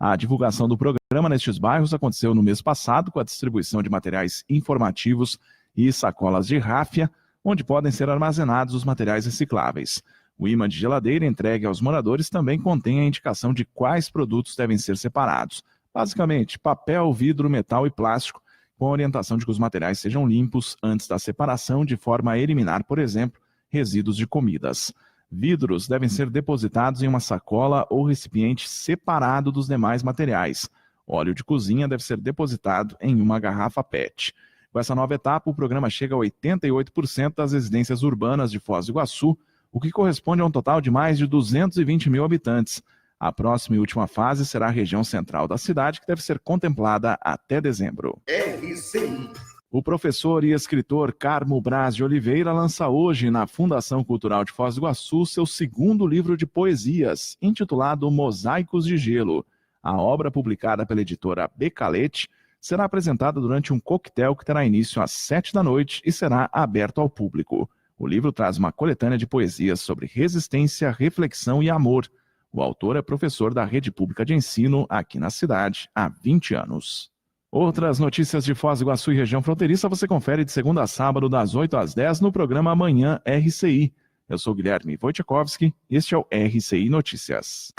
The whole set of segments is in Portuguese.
A divulgação do programa nestes bairros aconteceu no mês passado com a distribuição de materiais informativos e sacolas de ráfia, onde podem ser armazenados os materiais recicláveis. O imã de geladeira entregue aos moradores também contém a indicação de quais produtos devem ser separados. Basicamente, papel, vidro, metal e plástico, com a orientação de que os materiais sejam limpos antes da separação, de forma a eliminar, por exemplo, resíduos de comidas. Vidros devem ser depositados em uma sacola ou recipiente separado dos demais materiais. Óleo de cozinha deve ser depositado em uma garrafa PET. Com essa nova etapa, o programa chega a 88% das residências urbanas de Foz do Iguaçu, o que corresponde a um total de mais de 220 mil habitantes. A próxima e última fase será a região central da cidade, que deve ser contemplada até dezembro. RCI. O professor e escritor Carmo Braz de Oliveira lança hoje, na Fundação Cultural de Foz do Iguaçu, seu segundo livro de poesias, intitulado Mosaicos de Gelo. A obra, publicada pela editora Becalete, será apresentada durante um coquetel que terá início às 7 da noite e será aberto ao público. O livro traz uma coletânea de poesias sobre resistência, reflexão e amor. O autor é professor da Rede Pública de Ensino aqui na cidade há 20 anos. Outras notícias de Foz do Iguaçu e região fronteiriça você confere de segunda a sábado, das 8 às 10, no programa Amanhã RCI. Eu sou Guilherme Wojciechowski e este é o RCI Notícias.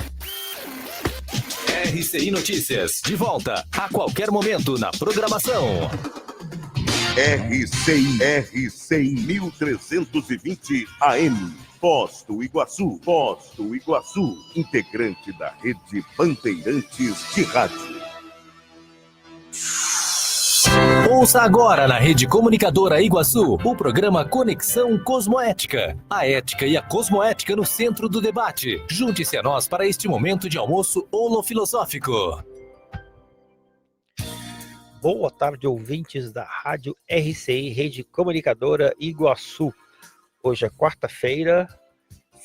RCI Notícias, de volta a qualquer momento na programação. RCI 1320 AM. Foz do Iguaçu, integrante da Rede Bandeirantes de Rádio. Ouça agora na Rede Comunicadora Iguaçu o programa Conexão Cosmoética. A ética e a cosmoética no centro do debate. Junte-se a nós para este momento de almoço holofilosófico. Boa tarde, ouvintes da Rádio RCI, Rede Comunicadora Iguaçu. Hoje é quarta-feira,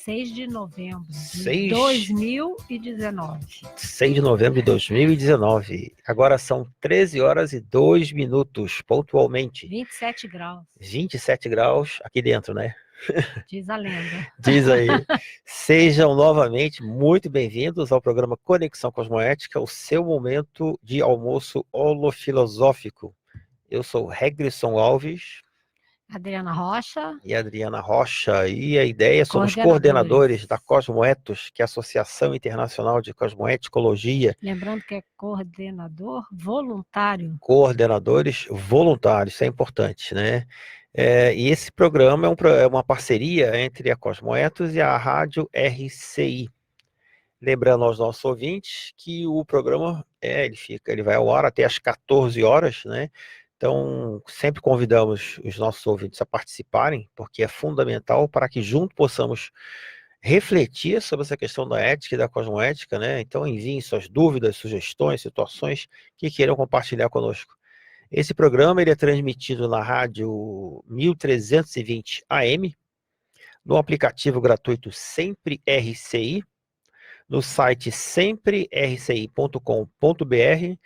6 de novembro de 2019. 6 de novembro de 2019. Agora são 13 horas e 2 minutos, pontualmente. 27 graus. 27 graus aqui dentro, né? Diz a lenda. Diz aí. Sejam novamente muito bem-vindos ao programa Conexão Cosmoética, o seu momento de almoço holofilosófico. Eu sou Regrisson Alves. Adriana Rocha. E Adriana Rocha. E a ideia, somos coordenadores da Cosmoetos, que é a Associação Internacional de Cosmoeticologia. Lembrando que é coordenador voluntário. Coordenadores voluntários, isso é importante, né? E esse programa é uma parceria entre a Cosmoetos e a Rádio RCI. Lembrando aos nossos ouvintes que o programa ele vai ao ar até às 14 horas, né? Então, sempre convidamos os nossos ouvintes a participarem, porque é fundamental para que juntos possamos refletir sobre essa questão da ética e da cosmoética, né? Então, enviem suas dúvidas, sugestões, situações que queiram compartilhar conosco. Esse programa ele é transmitido na rádio 1320 AM, no aplicativo gratuito Sempre RCI, no site semprerci.com.br,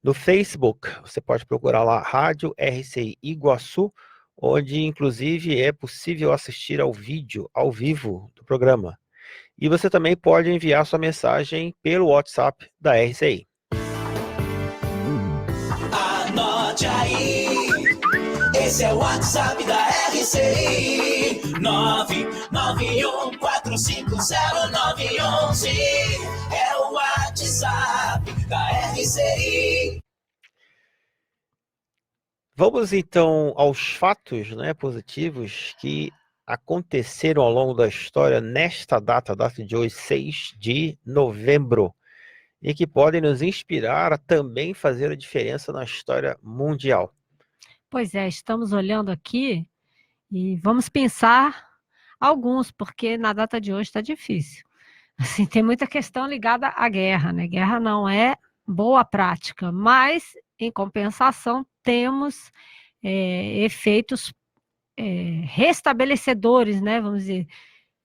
no Facebook, você pode procurar lá Rádio RCI Iguaçu, onde inclusive é possível assistir ao vídeo, ao vivo do programa. E você também pode enviar sua mensagem pelo WhatsApp da RCI. Anote aí, esse é o WhatsApp da RCI, 991450911, é o WhatsApp da RCI. Vamos então aos fatos, né, positivos que aconteceram ao longo da história nesta data de hoje, 6 de novembro, e que podem nos inspirar a também fazer a diferença na história mundial. Pois é, estamos olhando aqui e vamos pensar alguns, porque na data de hoje está difícil. Assim, tem muita questão ligada à guerra, né? Guerra não é boa prática, mas, em compensação, temos efeitos restabelecedores, né? Vamos dizer,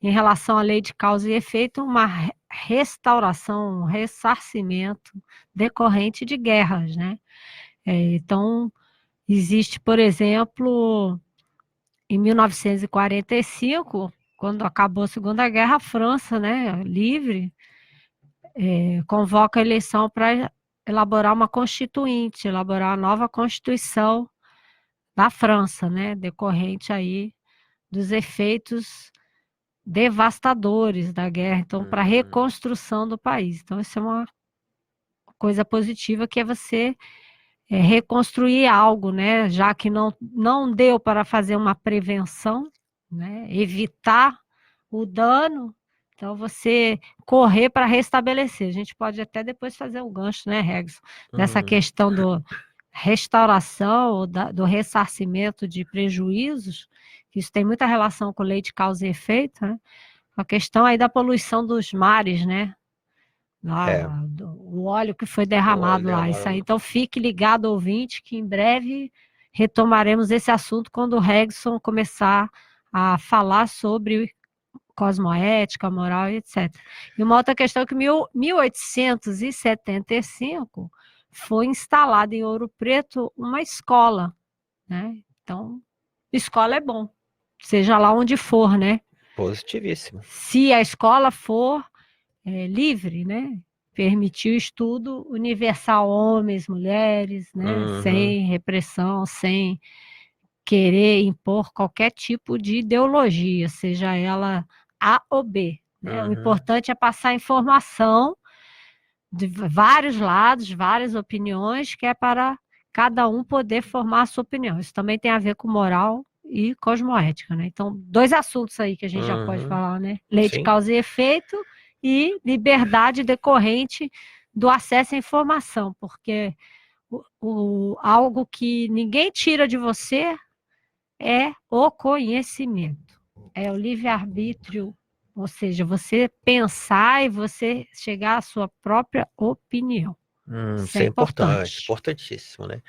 em relação à lei de causa e efeito, uma restauração, um ressarcimento decorrente de guerras, né? Então, existe, por exemplo, em 1945, quando acabou a Segunda Guerra, a França, né, livre, convoca a eleição para elaborar uma constituinte, elaborar a nova Constituição da França, né, decorrente aí dos efeitos devastadores da guerra, então, para a reconstrução do país. Então, isso é uma coisa positiva, que é você reconstruir algo, né, já que não deu para fazer uma prevenção, né, evitar o dano, então você correr para restabelecer. A gente pode até depois fazer um gancho, né, Regson, dessa questão do restauração, ou do ressarcimento de prejuízos, que isso tem muita relação com lei de causa e efeito, né? A questão aí da poluição dos mares, né? O óleo que foi derramado lá, isso aí. Então fique ligado, ouvinte, que em breve retomaremos esse assunto quando o Regson começar a falar sobre cosmoética, moral e etc. E uma outra questão é que em 1875 foi instalada em Ouro Preto uma escola, né? Então, escola é bom, seja lá onde for, né? Positivíssimo. Se a escola for livre, né? Permitir o estudo universal, homens, mulheres, né? Sem repressão, sem querer impor qualquer tipo de ideologia, seja ela A ou B, né? O importante é passar informação de vários lados, várias opiniões, que é para cada um poder formar a sua opinião. Isso também tem a ver com moral e cosmoética, né? Então, 2 assuntos aí que a gente já pode falar, né? Lei de causa e efeito e liberdade decorrente do acesso à informação, porque algo que ninguém tira de você é o conhecimento, é o livre-arbítrio, ou seja, você pensar e você chegar à sua própria opinião. Isso é importante, importantíssimo, né?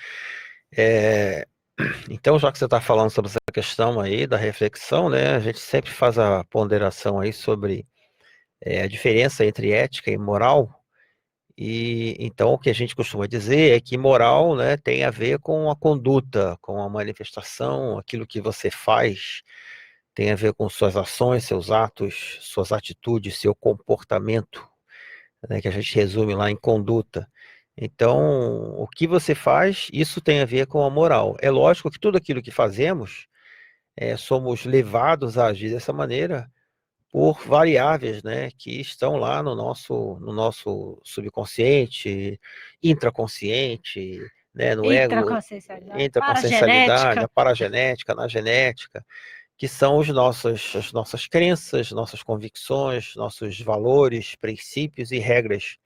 Então, já que você está falando sobre essa questão aí da reflexão, né? A gente sempre faz a ponderação aí sobre a diferença entre ética e moral. E então o que a gente costuma dizer é que moral, né, tem a ver com a conduta, com a manifestação, aquilo que você faz, tem a ver com suas ações, seus atos, suas atitudes, seu comportamento, né, que a gente resume lá em conduta. Então, o que você faz, isso tem a ver com a moral. É lógico que tudo aquilo que fazemos, somos levados a agir dessa maneira por variáveis, né, que estão lá no nosso subconsciente, intraconsciente, né, no ego, intraconsciencialidade, a paragenética, na genética, que são as nossas crenças, nossas convicções, nossos valores, princípios e regras.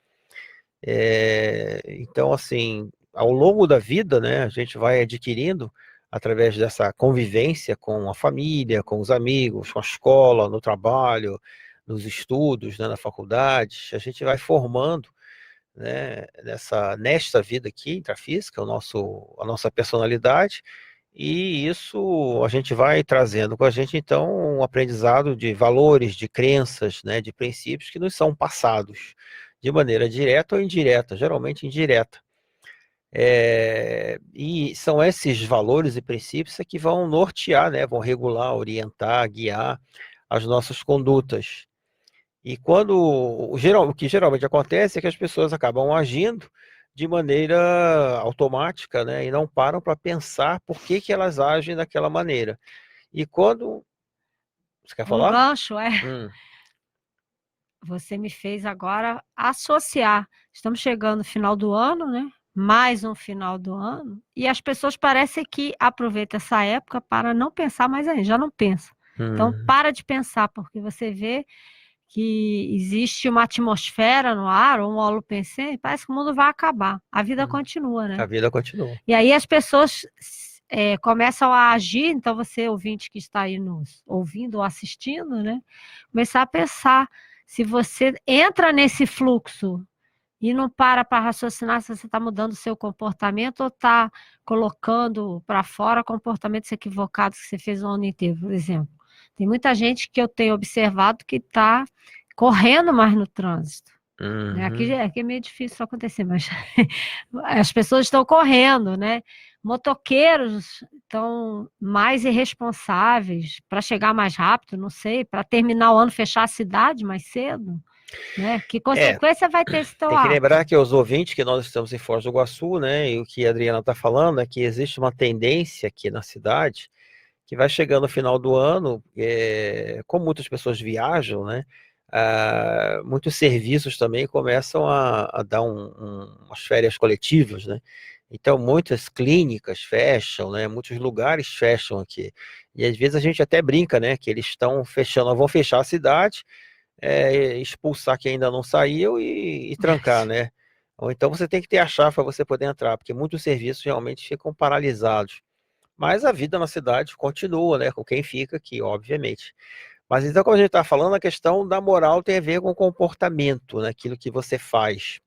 Então, assim, ao longo da vida, né, a gente vai adquirindo, através dessa convivência com a família, com os amigos, com a escola, no trabalho, nos estudos, né, na faculdade, a gente vai formando, né, nesta vida aqui, intrafísica, a nossa personalidade, e isso a gente vai trazendo com a gente, então, um aprendizado de valores, de crenças, né, de princípios que nos são passados de maneira direta ou indireta, geralmente indireta. E são esses valores e princípios que vão nortear, né, vão regular, orientar, guiar as nossas condutas. E o que geralmente acontece é que as pessoas acabam agindo de maneira automática, né, e não param para pensar por que elas agem daquela maneira. E quando... Você quer falar? gancho, você me fez agora associar. Estamos chegando no final do ano, né? Mais um final do ano, e as pessoas parecem que aproveitam essa época para não pensar mais ainda, já não pensa. Então, para de pensar, porque você vê que existe uma atmosfera no ar, ou um holopensene, parece que o mundo vai acabar. A vida continua, né? A vida continua. E aí as pessoas começam a agir, então você, ouvinte que está aí nos ouvindo ou assistindo, né? Começar a pensar, se você entra nesse fluxo e não para raciocinar se você está mudando o seu comportamento ou está colocando para fora comportamentos equivocados que você fez o ano inteiro, por exemplo. Tem muita gente que eu tenho observado que está correndo mais no trânsito. Né? Aqui é meio difícil isso acontecer, mas as pessoas estão correndo, né? Motoqueiros estão mais irresponsáveis para chegar mais rápido, não sei, para terminar o ano, fechar a cidade mais cedo. né? Que consequência vai ter esse teu Tem que ato? lembrar que os ouvintes que nós estamos em Foz do Iguaçu, né? E o que a Adriana está falando é que existe uma tendência aqui na cidade que vai chegando no final do ano, como muitas pessoas viajam, né? Muitos serviços também começam a dar umas férias coletivas, né? Então, muitas clínicas fecham, né? Muitos lugares fecham aqui. E às vezes a gente até brinca, né? Que eles estão fechando, vão fechar a cidade, expulsar quem ainda não saiu e trancar, né? Ou então você tem que ter a chave para você poder entrar, porque muitos serviços realmente ficam paralisados. Mas a vida na cidade continua, né? Com quem fica aqui, obviamente. Mas então, quando a gente está falando, a questão da moral tem a ver com o comportamento, naquilo que você faz.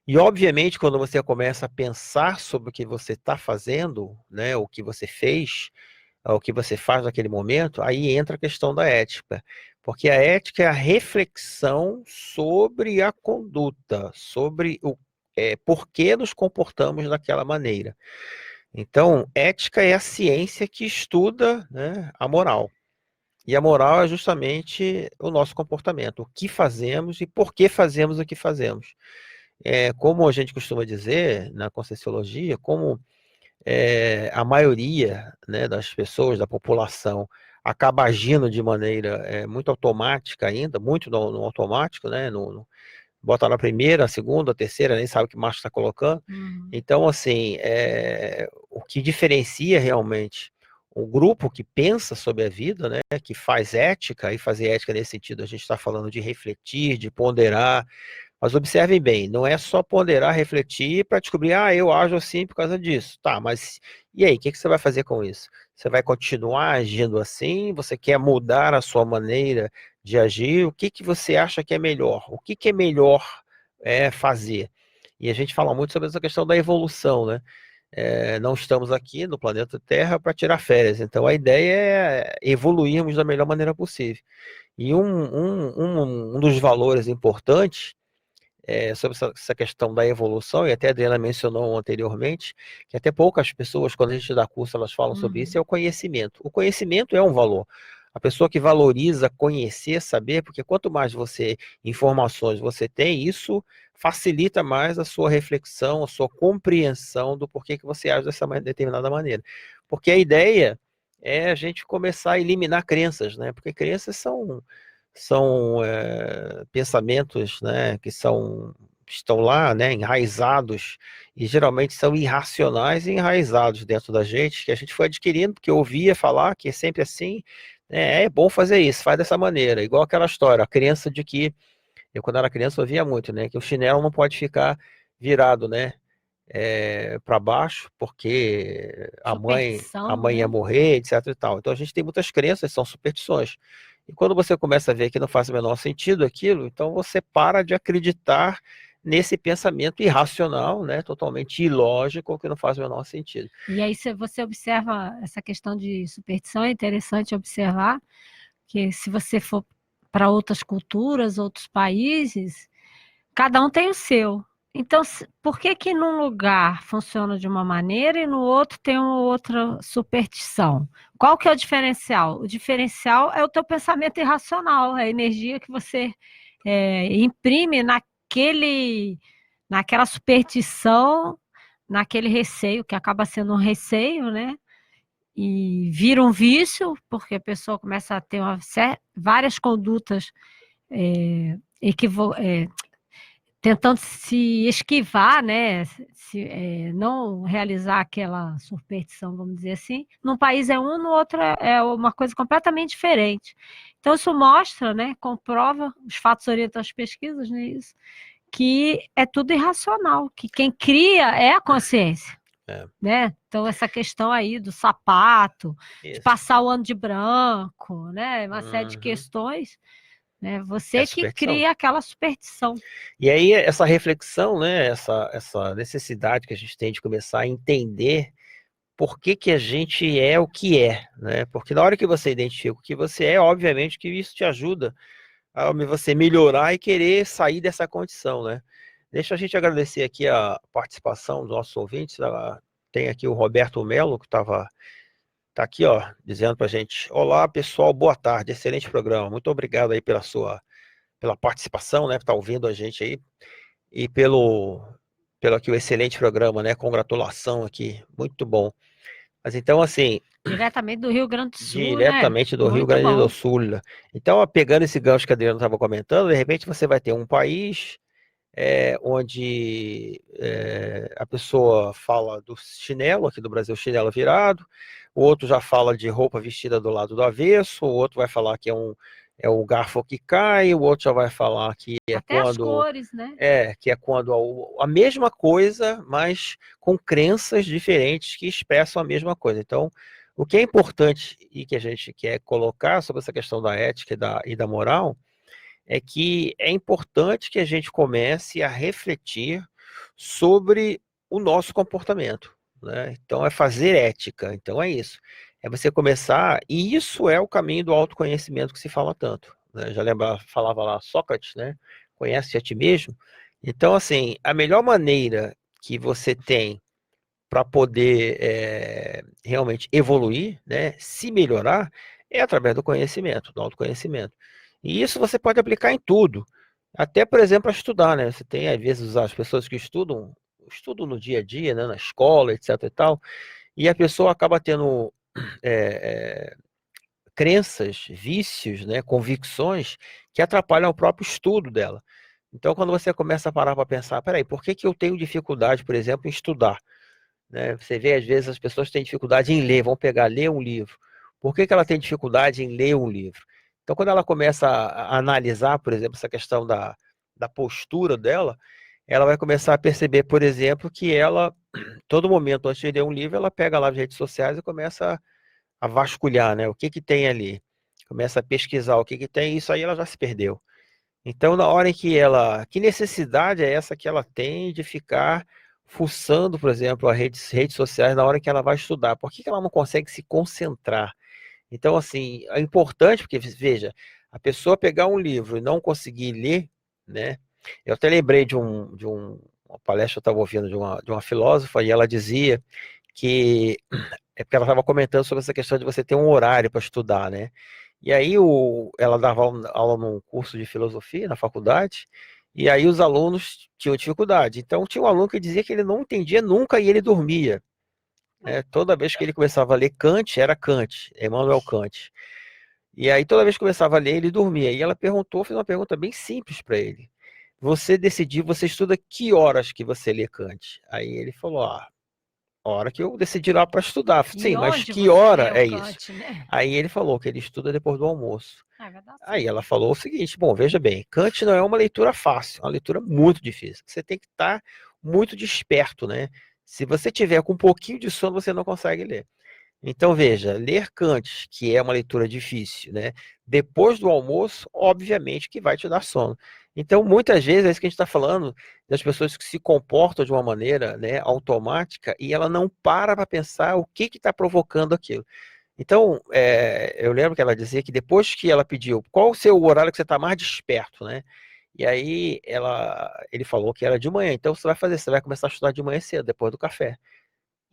E, obviamente, quando você começa a pensar sobre o que você está fazendo, né? O que você fez, o que você faz naquele momento, aí entra a questão da ética. Porque a ética é a reflexão sobre a conduta, sobre o por que nos comportamos daquela maneira. Então, ética é a ciência que estuda, né, a moral. E a moral é justamente o nosso comportamento, o que fazemos e por que fazemos o que fazemos. Como a gente costuma dizer na Conscienciologia, como a maioria, né, das pessoas, da população, acaba agindo de maneira muito automática ainda, muito no automático, né, bota na primeira, segunda, terceira, nem sabe o que mais está colocando. Então, assim, o que diferencia realmente o grupo que pensa sobre a vida, né, que faz ética, e fazer ética nesse sentido, a gente está falando de refletir, de ponderar, mas observem bem, não é só ponderar, refletir para descobrir, eu ajo assim por causa disso. Tá, mas e aí, o que você vai fazer com isso? Você vai continuar agindo assim? Você quer mudar a sua maneira de agir? O que você acha que é melhor? O que é melhor fazer? E a gente fala muito sobre essa questão da evolução, né? Não estamos aqui no planeta Terra para tirar férias, então a ideia é evoluirmos da melhor maneira possível. E um dos valores importantes sobre essa questão da evolução, e até a Adriana mencionou anteriormente, que até poucas pessoas, quando a gente dá curso, elas falam sobre isso, é o conhecimento. O conhecimento é um valor. A pessoa que valoriza conhecer, saber, porque quanto mais informações você tem, isso facilita mais a sua reflexão, a sua compreensão do porquê que você age dessa determinada maneira. Porque a ideia é a gente começar a eliminar crenças, né? Porque crenças são pensamentos, né, que estão lá, né, enraizados, e geralmente são irracionais e enraizados dentro da gente, que a gente foi adquirindo, porque eu ouvia falar que é sempre assim, né, é bom fazer isso, faz dessa maneira, igual aquela história, a crença de que, eu quando era criança ouvia muito, né, que o chinelo não pode ficar virado, né, para baixo, porque a mãe ia morrer, etc e tal. Então a gente tem muitas crenças, são superstições. E quando você começa a ver que não faz o menor sentido aquilo, então você para de acreditar nesse pensamento irracional, né, totalmente ilógico, que não faz o menor sentido. E aí, se você observa essa questão de superstição, é interessante observar que se você for para outras culturas, outros países, cada um tem o seu. Então, por que num lugar funciona de uma maneira e no outro tem uma outra superstição? Qual que é o diferencial? O diferencial é o teu pensamento irracional, é a energia que você imprime naquela superstição, naquele receio, que acaba sendo um receio, né? E vira um vício, porque a pessoa começa a ter várias condutas tentando se esquivar, né? Não realizar aquela superstição, vamos dizer assim. Num país é um, no outro é uma coisa completamente diferente. Então, isso mostra, né? Comprova, os fatos orientam as pesquisas, né? Isso, que é tudo irracional, que quem cria é a consciência. Né? Então, essa questão aí do sapato, de passar o ano de branco, né? Uma série de questões. Você que cria aquela superstição. E aí, essa reflexão, né, essa necessidade que a gente tem de começar a entender por que a gente é o que é, né? Porque na hora que você identifica o que você é, obviamente que isso te ajuda a você melhorar e querer sair dessa condição, né? Deixa a gente agradecer aqui a participação dos nossos ouvintes. Tem aqui o Roberto Melo, que tá aqui, ó, dizendo pra gente: olá, pessoal, boa tarde, excelente programa, muito obrigado aí pela sua pela participação, né, por estar ouvindo a gente aí, e pelo aqui o excelente programa, né? Congratulação aqui, muito bom. Mas então, assim, Diretamente do Rio Grande do Sul, né? diretamente do Rio Muito Grande do bom. Sul. Então, ó, pegando esse gancho que a Adriana estava comentando, de repente você vai ter um país onde a pessoa fala do chinelo, aqui do Brasil, chinelo virado, o outro já fala de roupa vestida do lado do avesso, o outro vai falar que é o garfo que cai, o outro já vai falar que é Até as quando cores, né? que é quando a mesma coisa, mas com crenças diferentes que expressam a mesma coisa. Então, o que é importante e que a gente quer colocar sobre essa questão da ética e da moral é que é importante que a gente comece a refletir sobre o nosso comportamento, né? Então, é fazer ética. Então, é isso. É você começar, e isso é o caminho do autoconhecimento que se fala tanto, né? Já falava lá Sócrates, né? Conhece a ti mesmo. Então, assim, a melhor maneira que você tem para poder realmente evoluir, né, se melhorar, é através do conhecimento, do autoconhecimento. E isso você pode aplicar em tudo. Até, por exemplo, para estudar, né? Você tem, às vezes, as pessoas que estudam no dia a dia, né, na escola, etc e tal, e a pessoa acaba tendo crenças, vícios, né, convicções que atrapalham o próprio estudo dela. Então, quando você começa a parar para pensar, peraí, por que eu tenho dificuldade, por exemplo, em estudar? Né? Você vê, às vezes, as pessoas têm dificuldade em ler, vão ler um livro. Por que ela tem dificuldade em ler um livro? Então, quando ela começa a analisar, por exemplo, essa questão da postura dela, ela vai começar a perceber, por exemplo, que ela, todo momento, antes de ler um livro, ela pega lá as redes sociais e começa a vasculhar, né? O que tem ali. Começa a pesquisar o que tem, e isso aí ela já se perdeu. Então, na hora em que que necessidade é essa que ela tem de ficar fuçando, por exemplo, as redes sociais na hora que ela vai estudar? Por que ela não consegue se concentrar? Então, assim, é importante, porque, veja, a pessoa pegar um livro e não conseguir ler, né? Eu até lembrei de uma palestra que eu estava ouvindo de uma filósofa, e ela dizia que é porque ela estava comentando sobre essa questão de você ter um horário para estudar, né? E aí ela dava aula num curso de filosofia na faculdade, e aí os alunos tinham dificuldade. Então tinha um aluno que dizia que ele não entendia nunca e ele dormia, né? Toda vez que ele começava a ler Kant, era Kant, Immanuel Kant. E aí toda vez que começava a ler, ele dormia. E ela fez uma pergunta bem simples para ele. Você estuda que horas que você lê Kant? Aí ele falou, a hora que eu decidi ir lá para estudar. E Sim, mas onde que você hora leu é isso? Kant, né? Aí ele falou que ele estuda depois do almoço. Vai dar Aí certo. ela falou o seguinte, bom, veja bem, Kant não é uma leitura fácil, é uma leitura muito difícil. Você tem que estar muito desperto, né? Se você tiver com um pouquinho de sono, você não consegue ler. Então, veja, ler Kant, que é uma leitura difícil, né? Depois do almoço, obviamente que vai te dar sono. Então, muitas vezes, é isso que a gente está falando, das pessoas que se comportam de uma maneira, né, automática, e ela não para pensar o que está provocando aquilo. Então, eu lembro que ela dizia que depois que ela pediu, qual o seu horário que você está mais desperto, né? E aí ele falou que era de manhã, então você vai começar a estudar de manhã cedo, depois do café.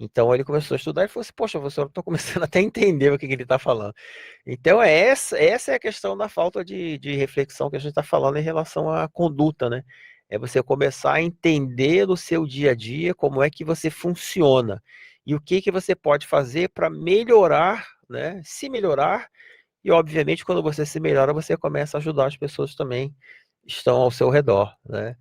Então ele começou a estudar e falou assim, poxa, professor, eu estou começando até a entender o que ele está falando. Então essa é a questão da falta de reflexão que a gente está falando em relação à conduta, né? É você começar a entender no seu dia a dia como é que você funciona e o que você pode fazer para melhorar, né? Se melhorar, e obviamente quando você se melhora, você começa a ajudar as pessoas também que estão ao seu redor, né?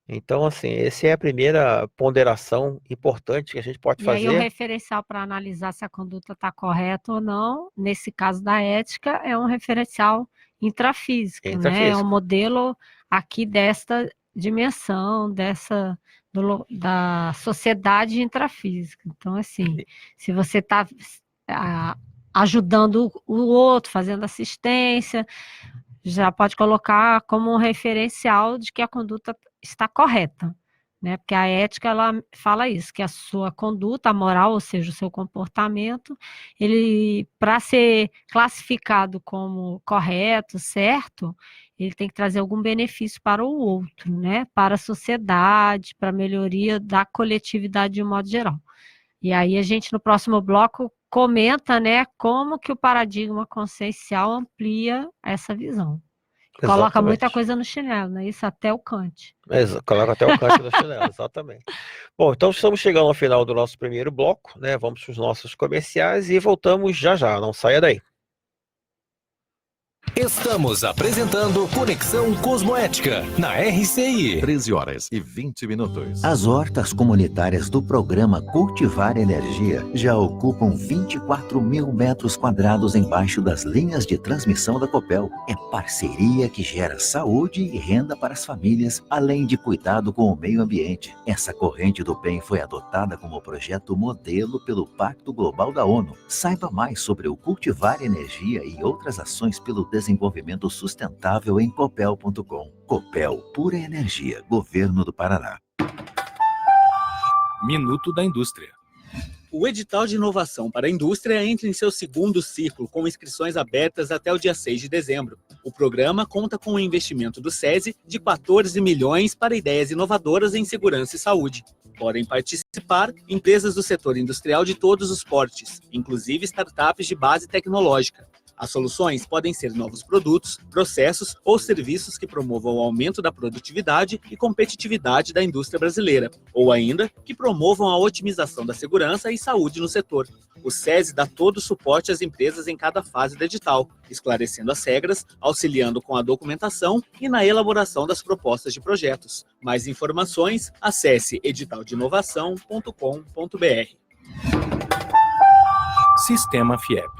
Então, assim, essa é a primeira ponderação importante que a gente pode E aí o fazer. referencial para analisar se a conduta está correta ou não, nesse caso da ética, é um referencial intrafísico, né? É um Intrafísico. modelo aqui desta dimensão, da sociedade intrafísica. Então, assim, se você está ajudando o outro, fazendo assistência, já pode colocar como um referencial de que a conduta está correta, né? Porque a ética, ela fala isso, que a sua conduta, a moral, ou seja, o seu comportamento, ele, para ser classificado como correto, certo, ele tem que trazer algum benefício para o outro, né? Para a sociedade, para a melhoria da coletividade de um modo geral. E aí a gente, no próximo bloco, comenta, né, como que o paradigma consciencial amplia essa visão. Coloca Exatamente. muita coisa no chinelo, né? Isso até o cante. Coloca até o canto do chinelo, exatamente. Bom, então estamos chegando ao final do nosso primeiro bloco, né? Vamos para os nossos comerciais e voltamos já já, não saia daí. Estamos apresentando Conexão Cosmoética na RCI. 13h20. As hortas comunitárias do programa Cultivar Energia já ocupam 24 mil metros quadrados embaixo das linhas de transmissão da Copel. É parceria que gera saúde e renda para as famílias, além de cuidado com o meio ambiente. Essa corrente do bem foi adotada como projeto modelo pelo Pacto Global da ONU. Saiba mais sobre o Cultivar Energia e outras ações pelo desenvolvimento sustentável em copel.com. Copel, pura energia, Governo do Paraná. Minuto da Indústria. O edital de inovação para a indústria entra em seu segundo ciclo, com inscrições abertas até o dia 6 de dezembro. O programa conta com o investimento do SESI de 14 milhões para ideias inovadoras em segurança e saúde. Podem participar empresas do setor industrial de todos os portes, inclusive startups de base tecnológica. As soluções podem ser novos produtos, processos ou serviços que promovam o aumento da produtividade e competitividade da indústria brasileira, ou ainda que promovam a otimização da segurança e saúde no setor. O SESI dá todo o suporte às empresas em cada fase do edital, esclarecendo as regras, auxiliando com a documentação e na elaboração das propostas de projetos. Mais informações, acesse editaldeinovação.com.br. Sistema FIEP.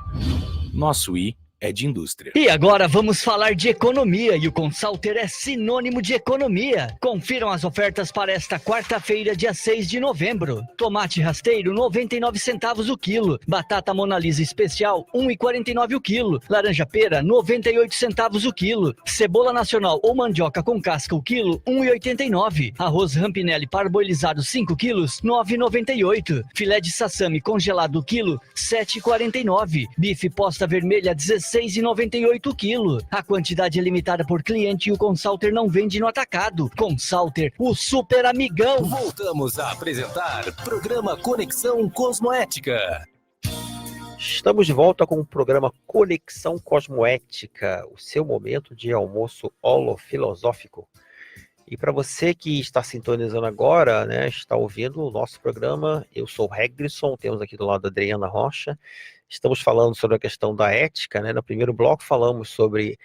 Nosso I é de indústria. E agora vamos falar de economia, e o Consulter é sinônimo de economia. Confiram as ofertas para esta quarta-feira, dia 6 de novembro. Tomate rasteiro, 99 centavos o quilo. Batata Mona Lisa especial, 1,49 o quilo. Laranja pera, 98 centavos o quilo. Cebola nacional ou mandioca com casca o quilo, 1,89. Arroz Rampinelli parboilizado 5 quilos, 9,98. Filé de sassami congelado o quilo, 7,49. Bife posta vermelha, 16,98 o quilo. A quantidade é limitada por cliente e o Consulter não vende no atacado. Consulter, o super amigão. Voltamos a apresentar programa Conexão Cosmoética. Estamos de volta com o programa Conexão Cosmoética, o seu momento de almoço holofilosófico. E para você que está sintonizando agora, né, está ouvindo o nosso programa, eu sou o Regrisson, temos aqui do lado a Adriana Rocha. Estamos falando sobre a questão da ética, né? No primeiro bloco falamos sobre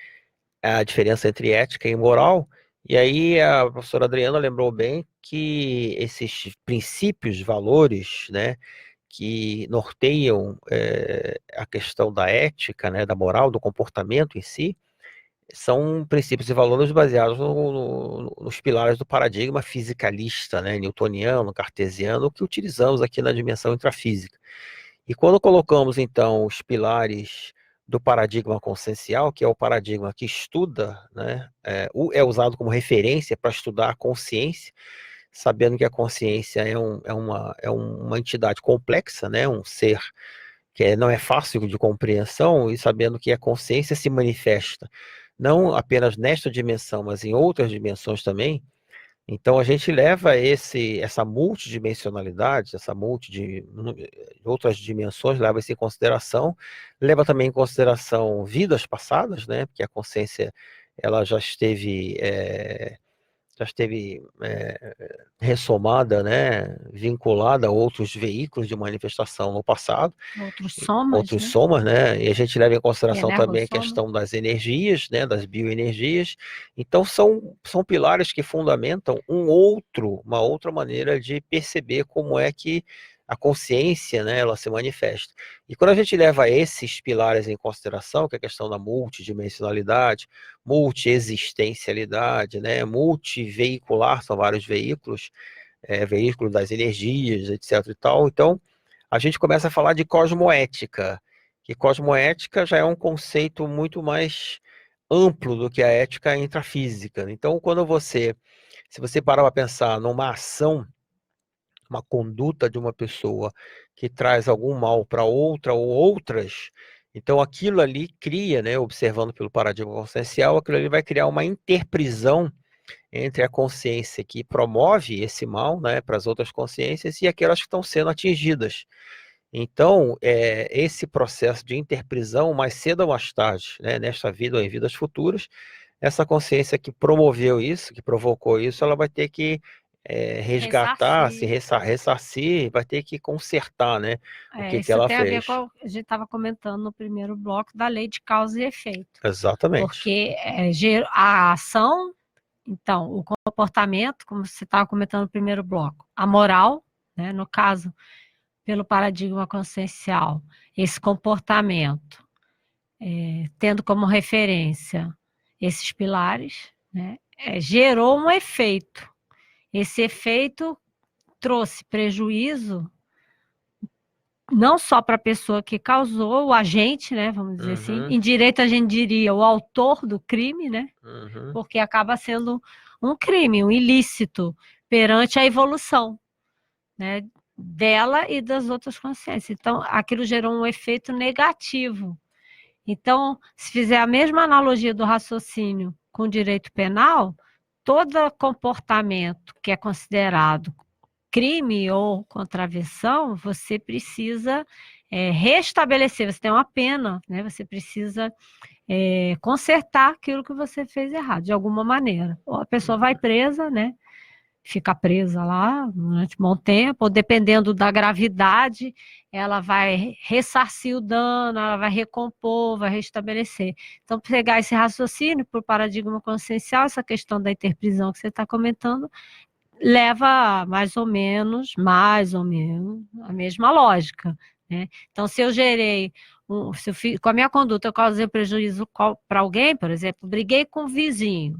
a diferença entre ética e moral, e aí a professora Adriana lembrou bem que esses princípios, valores, né, que norteiam a questão da ética, né, da moral, do comportamento em si, são princípios e valores baseados nos pilares do paradigma fisicalista, né, newtoniano, cartesiano, que utilizamos aqui na dimensão intrafísica. E quando colocamos, então, os do paradigma consciencial, que é o paradigma que estuda, né, é usado como referência para estudar a consciência, sabendo que a consciência é uma entidade complexa, né, um ser que não é fácil de compreensão, e sabendo que a consciência se manifesta não apenas nesta dimensão, mas em outras dimensões também. Então a gente leva essa multidimensionalidade, outras dimensões, leva isso em consideração, leva também em consideração vidas passadas, né? Porque a consciência ela já esteve ressomada, né? Vinculada a outros veículos de manifestação no passado. Outros somas, né? E a gente leva em consideração também a questão das energias, né? Das bioenergias. Então são pilares que fundamentam uma outra maneira de perceber como é que a consciência, né, ela se manifesta. E quando a gente leva esses pilares em consideração, que é a questão da multidimensionalidade, multiexistencialidade, né, multiveicular, são vários veículos, veículo das energias, etc. e tal, então a gente começa a falar de cosmoética, que cosmoética já é um conceito muito mais amplo do que a ética intrafísica. Então, se você parar para pensar numa ação, uma conduta de uma pessoa que traz algum mal para outra ou outras, então aquilo ali cria, né, observando pelo paradigma consciencial, aquilo ali vai criar uma interprisão entre a consciência que promove esse mal, né, para as outras consciências e aquelas que estão sendo atingidas. Então, esse processo de interprisão, mais cedo ou mais tarde, né, nesta vida ou em vidas futuras, essa consciência que promoveu isso, que provocou isso, ela vai ter que resgatar, ressarcir, vai ter que consertar, né? O que Isso ela tem a ver fez. com a gente estava comentando no primeiro bloco da lei de causa e efeito. Exatamente. Porque a ação, então, o comportamento, como você estava comentando no primeiro bloco, a moral, né, no caso, pelo paradigma consciencial, esse comportamento, tendo como referência esses pilares, né, gerou um efeito. Esse efeito trouxe prejuízo não só para a pessoa que causou, o agente, né, vamos dizer assim. Em direito a gente diria o autor do crime, né, porque acaba sendo um crime, um ilícito perante a evolução, né, dela e das outras consciências. Então, aquilo gerou um efeito negativo. Então, se fizer a mesma analogia do raciocínio com o direito penal, todo comportamento que é considerado crime ou contravenção, você precisa restabelecer, você tem uma pena, né? Você precisa consertar aquilo que você fez errado, de alguma maneira. Ou a pessoa vai presa, né? Fica presa lá durante um bom tempo, ou dependendo da gravidade, ela vai ressarcir o dano, ela vai recompor, vai restabelecer. Então, pegar esse raciocínio por paradigma consciencial, essa questão da interprisão que você está comentando, leva mais ou menos a mesma lógica, né? Então, se eu gerei, com a minha conduta eu causei prejuízo para alguém, por exemplo, briguei com o vizinho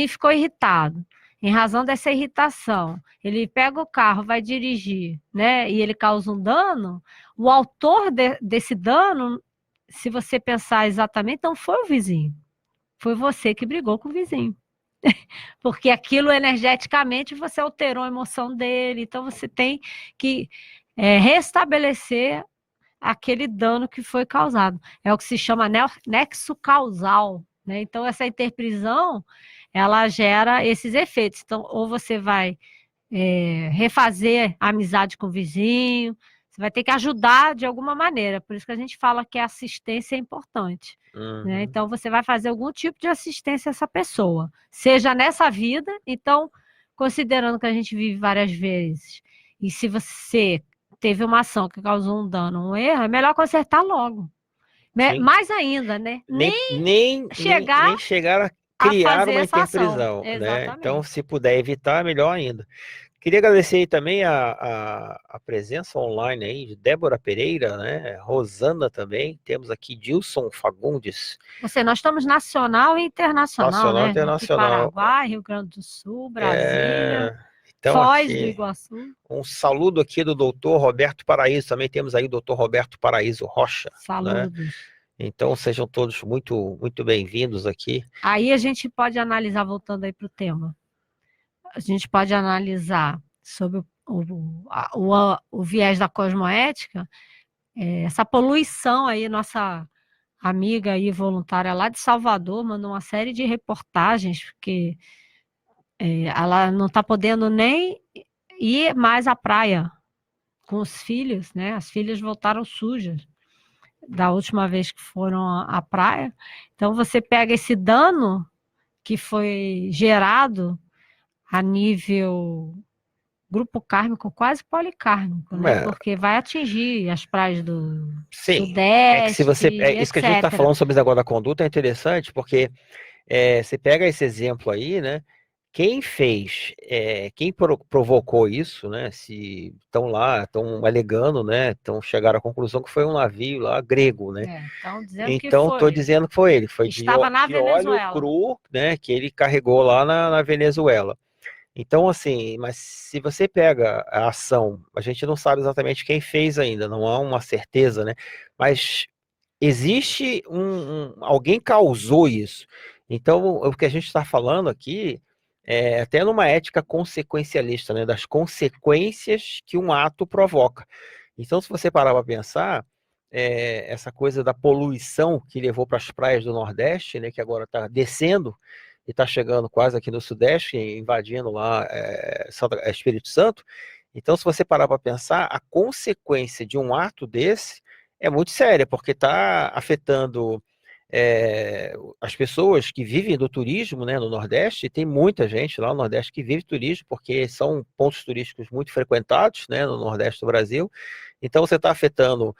ficou irritado. Em razão dessa irritação, ele pega o carro, vai dirigir, né? E ele causa um dano, o autor desse dano, se você pensar exatamente, não foi o vizinho, foi você que brigou com o vizinho. Porque aquilo energeticamente você alterou a emoção dele, então você tem que restabelecer aquele dano que foi causado. É o que se chama nexo causal, né? Então essa interprisão, ela gera esses efeitos. Então, ou você vai refazer a amizade com o vizinho, você vai ter que ajudar de alguma maneira. Por isso que a gente fala que a assistência é importante. Né? Então, você vai fazer algum tipo de assistência a essa pessoa. Seja nessa vida, então, considerando que a gente vive várias vezes, e se você teve uma ação que causou um dano, um erro, é melhor consertar logo. Né? Mais ainda, né? Nem chegar a criar uma essa ação. interprisão, né? Então, se puder evitar, melhor ainda. Queria agradecer aí também a presença online aí de Débora Pereira, né? Rosana também. Temos aqui Dilson Fagundes. Nós estamos nacional e internacional, nacional, né? Internacional. Aqui, Paraguai, Rio Grande do Sul, Brasília, então, Foz aqui, do Iguaçu. Um saludo aqui do doutor Roberto Paraíso. Também temos aí o doutor Roberto Paraíso Rocha. Saludos. Né? Então, sejam todos muito, muito bem-vindos aqui. Aí a gente pode analisar, voltando aí para o tema, a gente pode analisar sobre o viés da cosmoética, essa poluição aí, nossa amiga aí voluntária lá de Salvador mandou uma série de reportagens, porque ela não está podendo nem ir mais à praia com os filhos, né? As filhas voltaram sujas da última vez que foram à praia. Então, você pega esse dano que foi gerado a nível grupo kármico, quase policármico, né? Porque vai atingir as praias do Sudeste, isso que a gente está falando sobre esse negócio da conduta é interessante, porque você pega esse exemplo aí, né? Quem fez, quem provocou isso, né? Se estão lá, estão alegando, né? Chegaram à conclusão que foi um navio lá grego, né? Então estou dizendo que foi ele, foi de óleo cru, né? Que ele carregou lá na Venezuela. Então, assim, mas se você pega a ação, a gente não sabe exatamente quem fez ainda, não há uma certeza, né? Mas existe alguém causou isso. Então, o que a gente está falando aqui é até numa ética consequencialista, né? Das consequências que um ato provoca. Então, se você parar para pensar, essa coisa da poluição que levou para as praias do Nordeste, né? Que agora está descendo, e está chegando quase aqui no Sudeste, invadindo lá Espírito Santo. Então, se você parar para pensar, a consequência de um ato desse é muito séria, porque está afetando as pessoas que vivem do turismo, né, no Nordeste, tem muita gente lá no Nordeste que vive turismo, porque são pontos turísticos muito frequentados, né, no Nordeste do Brasil. Então você está afetando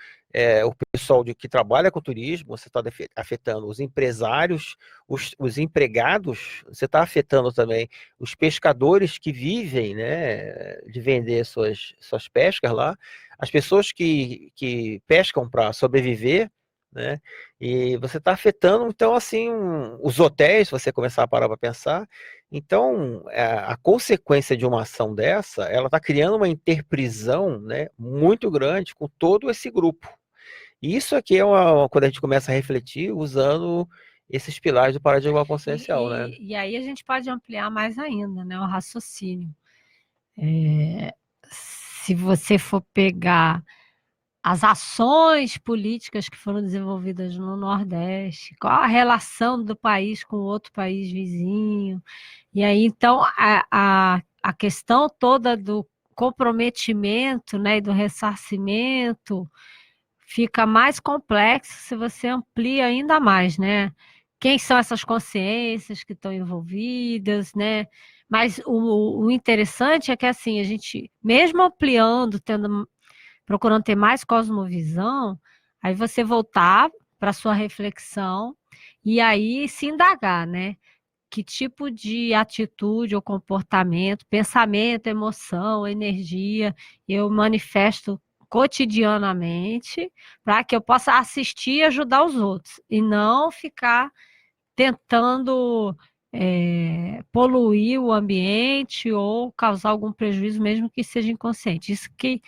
o pessoal que trabalha com turismo, você está afetando os empresários, os empregados, você está afetando também os pescadores que vivem, né, de vender suas pescas lá, as pessoas que pescam para sobreviver, né? E você está afetando, então, assim, os hotéis, se você começar a parar para pensar. Então, a consequência de uma ação dessa, ela está criando uma interprisão, né, muito grande com todo esse grupo. E isso aqui quando a gente começa a refletir usando esses pilares do paradigma consciencial, né? E aí a gente pode ampliar mais ainda, né, o raciocínio. Se você for pegar as ações políticas que foram desenvolvidas no Nordeste, qual a relação do país com outro país vizinho, e aí então a questão toda do comprometimento, né, e do ressarcimento fica mais complexo se você amplia ainda mais, né? Quem são essas consciências que estão envolvidas, né? Mas o interessante é que, assim, a gente, mesmo ampliando, procurando ter mais cosmovisão, aí você voltar para a sua reflexão e aí se indagar, né? Que tipo de atitude ou comportamento, pensamento, emoção, energia eu manifesto cotidianamente para que eu possa assistir e ajudar os outros e não ficar tentando poluir o ambiente ou causar algum prejuízo, mesmo que seja inconsciente. Isso que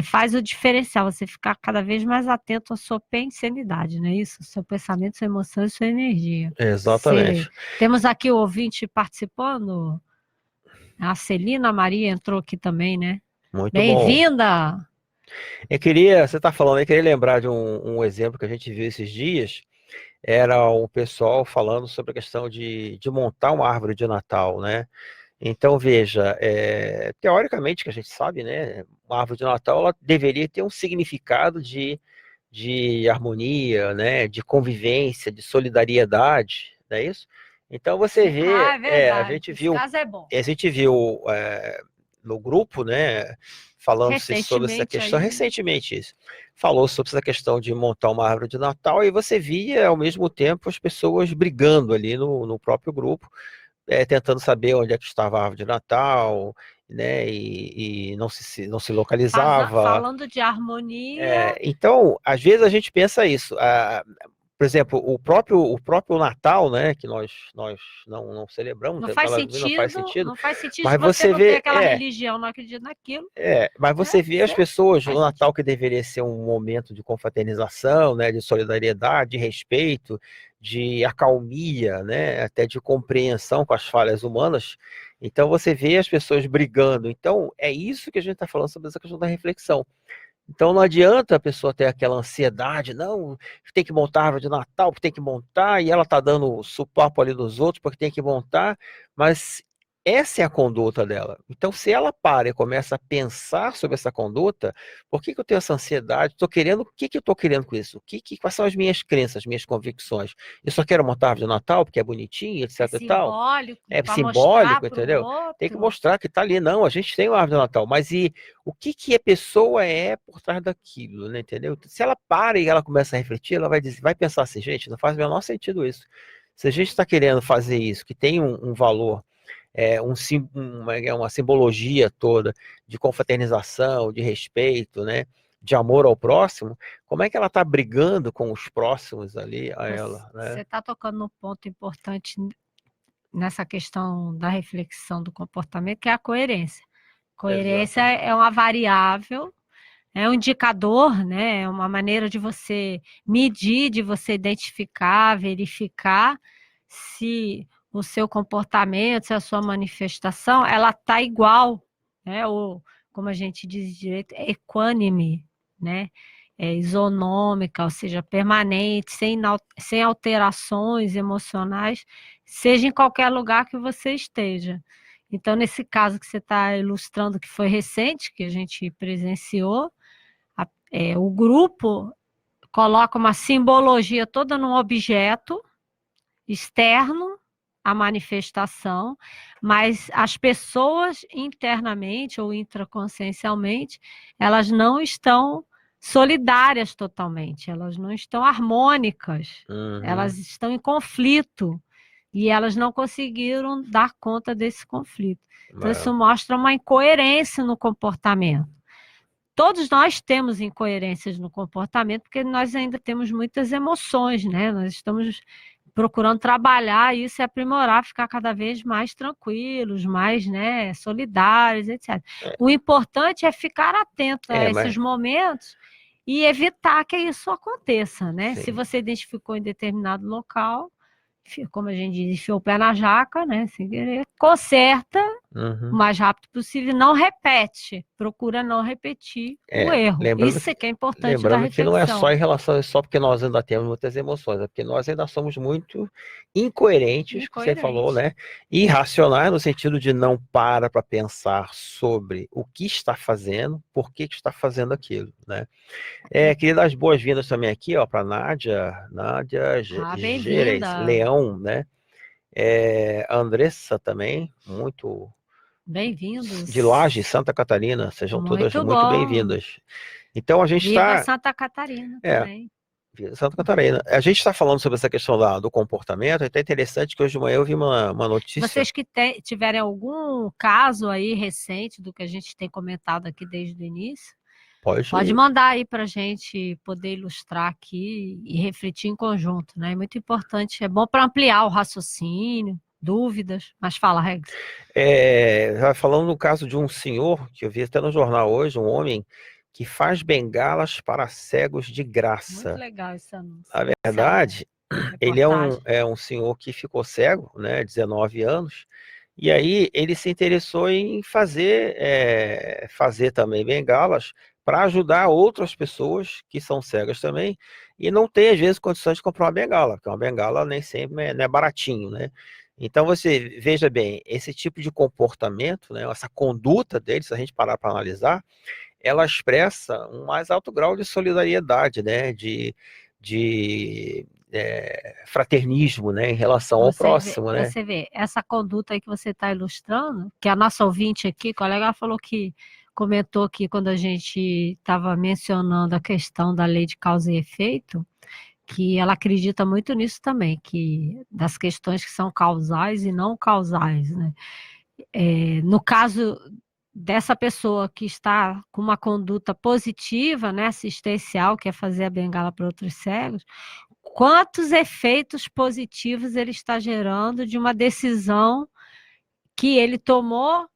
faz o diferencial, você ficar cada vez mais atento à sua pensanidade, não é isso? Seu pensamento, sua emoção e sua energia. Exatamente. Temos aqui o ouvinte participando, a Celina Maria entrou aqui também, né? Muito Bem-vinda! Você está falando, eu queria lembrar de um exemplo que a gente viu esses dias, era o pessoal falando sobre a questão de montar uma árvore de Natal, né? Então, veja, teoricamente, que a gente sabe, né, uma árvore de Natal ela deveria ter um significado de harmonia, né, de convivência, de solidariedade, não é isso? Então, você vê, é verdade. a gente viu, Esse caso é bom. a gente viu no grupo, né, falando sobre essa questão, recentemente isso, falou sobre essa questão de montar uma árvore de Natal, e você via, ao mesmo tempo, as pessoas brigando ali no próprio grupo, tentando saber onde é que estava a árvore de Natal, né, e não se localizava. Falando de harmonia. Então, às vezes a gente pensa isso. Por exemplo, o próprio Natal, né, que nós não celebramos, não faz sentido. Não faz sentido mas se você não vê, tem aquela religião, não acredita naquilo. Mas você vê as pessoas no Natal, que deveria ser um momento de confraternização, né, de solidariedade, de respeito, de acalmia, né, até de compreensão com as falhas humanas. Então você vê as pessoas brigando. Então é isso que a gente está falando sobre essa questão da reflexão. Então não adianta a pessoa ter aquela ansiedade, não, tem que montar árvore de Natal, porque tem que montar, e ela está dando supapo ali nos outros porque tem que montar, mas essa é a conduta dela. Então, se ela para e começa a pensar sobre essa conduta, por que eu tenho essa ansiedade? O que eu estou querendo com isso? Quais são as minhas crenças, as minhas convicções? Eu só quero montar árvore de Natal porque é bonitinho, etc. É simbólico, é simbólico, entendeu? Tem que mostrar que está ali. Não, a gente tem uma árvore de Natal, mas e o que a pessoa é por trás daquilo, né, entendeu? Se ela para e ela começa a refletir, ela vai pensar assim, gente, não faz o menor sentido isso. Se a gente está querendo fazer isso, que tem um valor, uma simbologia toda de confraternização, de respeito, né, de amor ao próximo, como é que ela está brigando com os próximos ali a ela? Né? Você está tocando num ponto importante nessa questão da reflexão do comportamento, que é a coerência. Coerência é uma variável, é um indicador, né, é uma maneira de você medir, de você identificar, verificar se o seu comportamento, se a sua manifestação, ela está igual, né? Ou, como a gente diz direito, é equânime, né? É isonômica, ou seja, permanente, sem alterações emocionais, seja em qualquer lugar que você esteja. Então, nesse caso que você está ilustrando, que foi recente, que a gente presenciou, o grupo coloca uma simbologia toda num objeto externo à manifestação, mas as pessoas internamente ou intraconsciencialmente, elas não estão solidárias totalmente, elas não estão harmônicas, elas estão em conflito e elas não conseguiram dar conta desse conflito. Então, isso mostra uma incoerência no comportamento. Todos nós temos incoerências no comportamento, porque nós ainda temos muitas emoções, né? Nós estamos procurando trabalhar isso e aprimorar, ficar cada vez mais tranquilos, mais, né, solidários, etc. O importante é ficar atento a esses momentos e evitar que isso aconteça, né? Se você identificou em determinado local, como a gente diz, enfiou o pé na jaca, né? Sem querer, conserta o mais rápido possível, não repete, procura não repetir o erro. Isso que é importante da Lembrando que não é reflexão. só em relação, só porque nós ainda temos muitas emoções, é porque nós ainda somos muito incoerentes, que você falou, né? Irracionais no sentido de não para pensar sobre o que está fazendo, por que está fazendo aquilo, né? Queria dar as boas-vindas também aqui, ó, para Nádia Geres, Leão, né? A Andressa também, muito bem-vindos. de Laje, Santa Catarina, sejam todas muito bem-vindas. Então a gente está... Viva Santa Catarina também. Viva Santa Catarina. A gente está falando sobre essa questão do comportamento, é até interessante que hoje de manhã eu vi uma notícia. Vocês que tiverem algum caso aí recente do que a gente tem comentado aqui desde o início, pode mandar aí para a gente poder ilustrar aqui e refletir em conjunto, né? É muito importante, é bom para ampliar o raciocínio, dúvidas, mas fala, Regs. Falando no caso de um senhor, que eu vi até no jornal hoje, um homem que faz bengalas para cegos de graça. Muito legal esse anúncio. Na verdade, ele é um senhor que ficou cego, né, 19 anos, e aí ele se interessou em fazer também bengalas para ajudar outras pessoas que são cegas também e não tem, às vezes, condições de comprar uma bengala, porque uma bengala nem sempre não é baratinho, né? Então, você veja bem, esse tipo de comportamento, né, essa conduta dele, se a gente parar para analisar, ela expressa um mais alto grau de solidariedade, né, de fraternismo, né, em relação ao próximo, né? Você vê, essa conduta aí que você está ilustrando, que a nossa ouvinte aqui, colega, falou que comentou aqui quando a gente estava mencionando a questão da lei de causa e efeito, que ela acredita muito nisso também, que das questões que são causais e não causais, né? No caso dessa pessoa que está com uma conduta positiva, né, assistencial, que é fazer a bengala para outros cegos, quantos efeitos positivos ele está gerando de uma decisão que ele tomou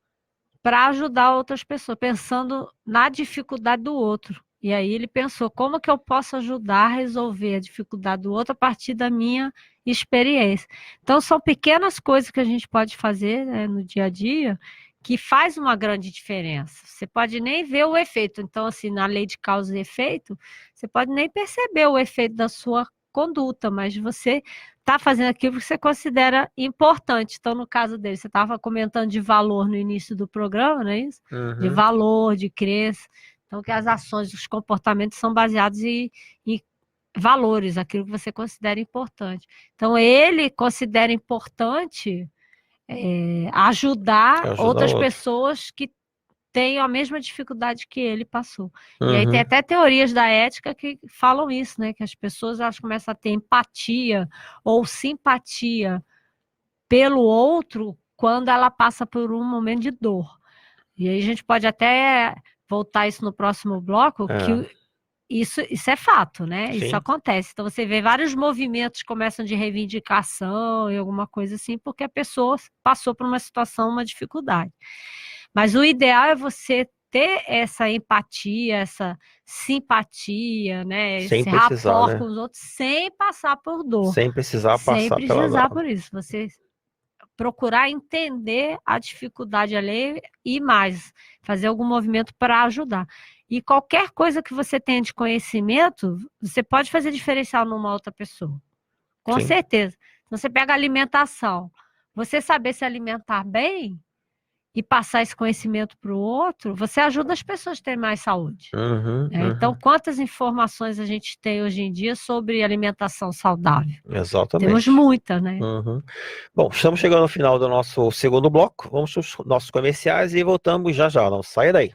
para ajudar outras pessoas, pensando na dificuldade do outro. E aí ele pensou, como que eu posso ajudar a resolver a dificuldade do outro a partir da minha experiência? Então, são pequenas coisas que a gente pode fazer, né, no dia a dia, que faz uma grande diferença. Você pode nem ver o efeito. Então, assim, na lei de causa e efeito, você pode nem perceber o efeito da sua conduta, mas você está fazendo aquilo que você considera importante. Então, no caso dele, você estava comentando de valor no início do programa, não é isso? De valor, de crença. Então, que as ações, os comportamentos são baseados em valores, aquilo que você considera importante. Então, ele considera importante ajudar outras pessoas que tenham a mesma dificuldade que ele passou. E aí tem até teorias da ética que falam isso, né? Que as pessoas elas começam a ter empatia ou simpatia pelo outro quando ela passa por um momento de dor. E aí a gente pode até voltar isso no próximo bloco, que isso é fato, né? Sim. Isso acontece. Então você vê vários movimentos que começam de reivindicação e alguma coisa assim, porque a pessoa passou por uma situação, uma dificuldade. Mas o ideal é você ter essa empatia, essa simpatia, né? Esse rapport, né, com os outros, sem passar por dor. Sem precisar passar por isso. Você procurar entender a dificuldade alheia e mais, fazer algum movimento para ajudar. E qualquer coisa que você tenha de conhecimento, você pode fazer diferencial numa outra pessoa. Com certeza. Então, você pega a alimentação. Você saber se alimentar bem e passar esse conhecimento para o outro, você ajuda as pessoas a terem mais saúde. Então, quantas informações a gente tem hoje em dia sobre alimentação saudável? Exatamente. Temos muita, né? Bom, estamos chegando ao final do nosso segundo bloco. Vamos para os nossos comerciais e voltamos já já. Não saia daí.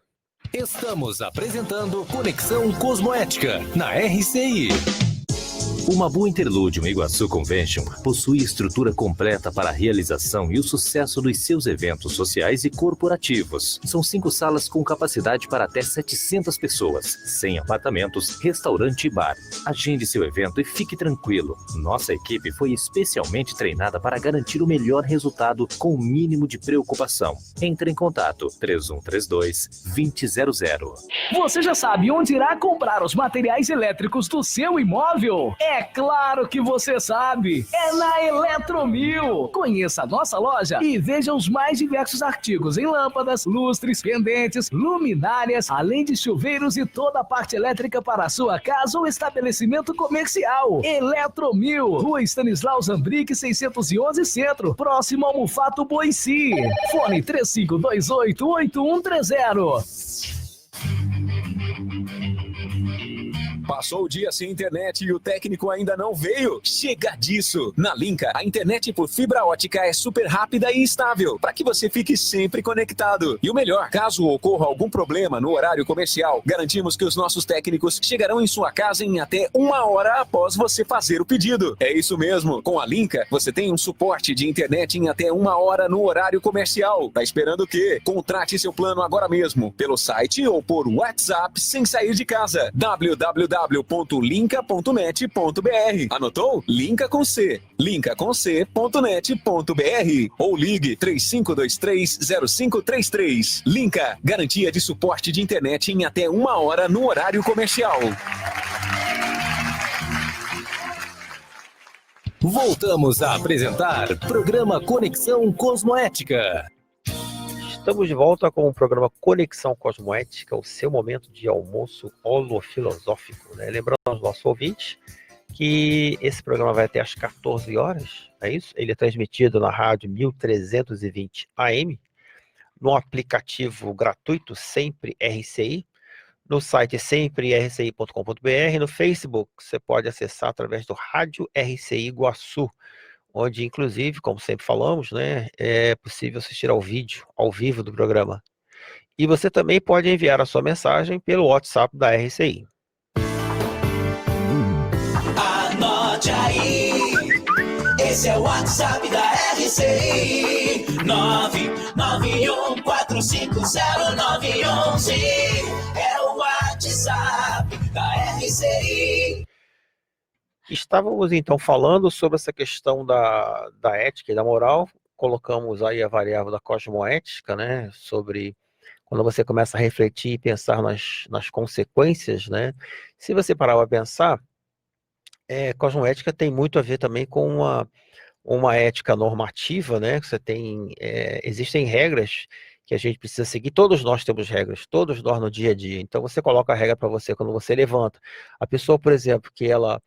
Estamos apresentando Conexão Cosmoética na RCI. O Mabu Interlúdio Iguaçu Convention possui estrutura completa para a realização e o sucesso dos seus eventos sociais e corporativos. São 5 salas com capacidade para até 700 pessoas, 100 apartamentos, restaurante e bar. Agende seu evento e fique tranquilo. Nossa equipe foi especialmente treinada para garantir o melhor resultado com o mínimo de preocupação. Entre em contato 3132-2000. Você já sabe onde irá comprar os materiais elétricos do seu imóvel? É claro que você sabe! É na Eletromil! Conheça a nossa loja e veja os mais diversos artigos em lâmpadas, lustres, pendentes, luminárias, além de chuveiros e toda a parte elétrica para a sua casa ou estabelecimento comercial. Eletromil, Rua Stanislau Zambrick, 611 Centro, próximo ao Mufato Boici. Fone 3528-8130. Passou o dia sem internet e o técnico ainda não veio? Chega disso! Na Linka, a internet por fibra ótica é super rápida e estável, para que você fique sempre conectado. E o melhor, caso ocorra algum problema no horário comercial, garantimos que os nossos técnicos chegarão em sua casa em até 1 hora após você fazer o pedido. É isso mesmo! Com a Linka, você tem um suporte de internet em até 1 hora no horário comercial. Tá esperando o quê? Contrate seu plano agora mesmo, pelo site ou por WhatsApp sem sair de casa. www.linka.net.br. Anotou? Linka com C. linkacomc.net.br ou ligue 35230533. Linka, garantia de suporte de internet em até 1 hora no horário comercial. Voltamos a apresentar programa Conexão Cosmoética. Estamos de volta com o programa Conexão Cosmoética, o seu momento de almoço holofilosófico, né? Lembrando aos nossos ouvintes que esse programa vai até às 14 horas, é isso? Ele é transmitido na rádio 1320 AM, no aplicativo gratuito Sempre RCI, no site semprerci.com.br, no Facebook você pode acessar através do Rádio RCI Iguaçu, onde, inclusive, como sempre falamos, né, é possível assistir ao vivo do programa. E você também pode enviar a sua mensagem pelo WhatsApp da RCI. Anote aí, esse é o WhatsApp da RCI, 991450911, é o WhatsApp da RCI. Estávamos, então, falando sobre essa questão da ética e da moral, colocamos aí a variável da cosmoética, né, sobre quando você começa a refletir e pensar nas consequências, né, se você parar para pensar, cosmoética tem muito a ver também com uma ética normativa, né, que você tem, existem regras que a gente precisa seguir, todos nós temos regras, todos nós no dia a dia, então você coloca a regra para você quando você levanta. A pessoa, por exemplo, que ela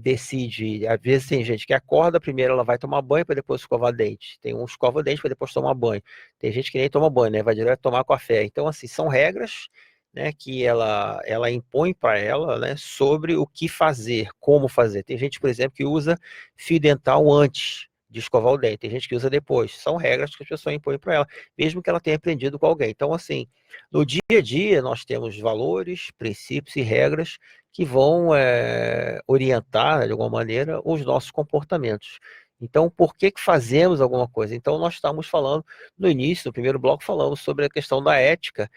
decide, às vezes tem gente que acorda, primeiro ela vai tomar banho para depois escovar dente, tem um escova dente para depois tomar banho, tem gente que nem toma banho, né, vai direto tomar café. Então, assim, são regras, né, que ela impõe para ela, né, sobre o que fazer, como fazer. Tem gente, por exemplo, que usa fio dental antes de escovar o dente, tem gente que usa depois. São regras que as pessoas impõem para ela, mesmo que ela tenha aprendido com alguém. Então, assim, no dia a dia nós temos valores, princípios e regras que vão orientar, né, de alguma maneira, os nossos comportamentos. Então, por que fazemos alguma coisa? Então, nós estamos falando, no início, no primeiro bloco, falamos sobre a questão da ética,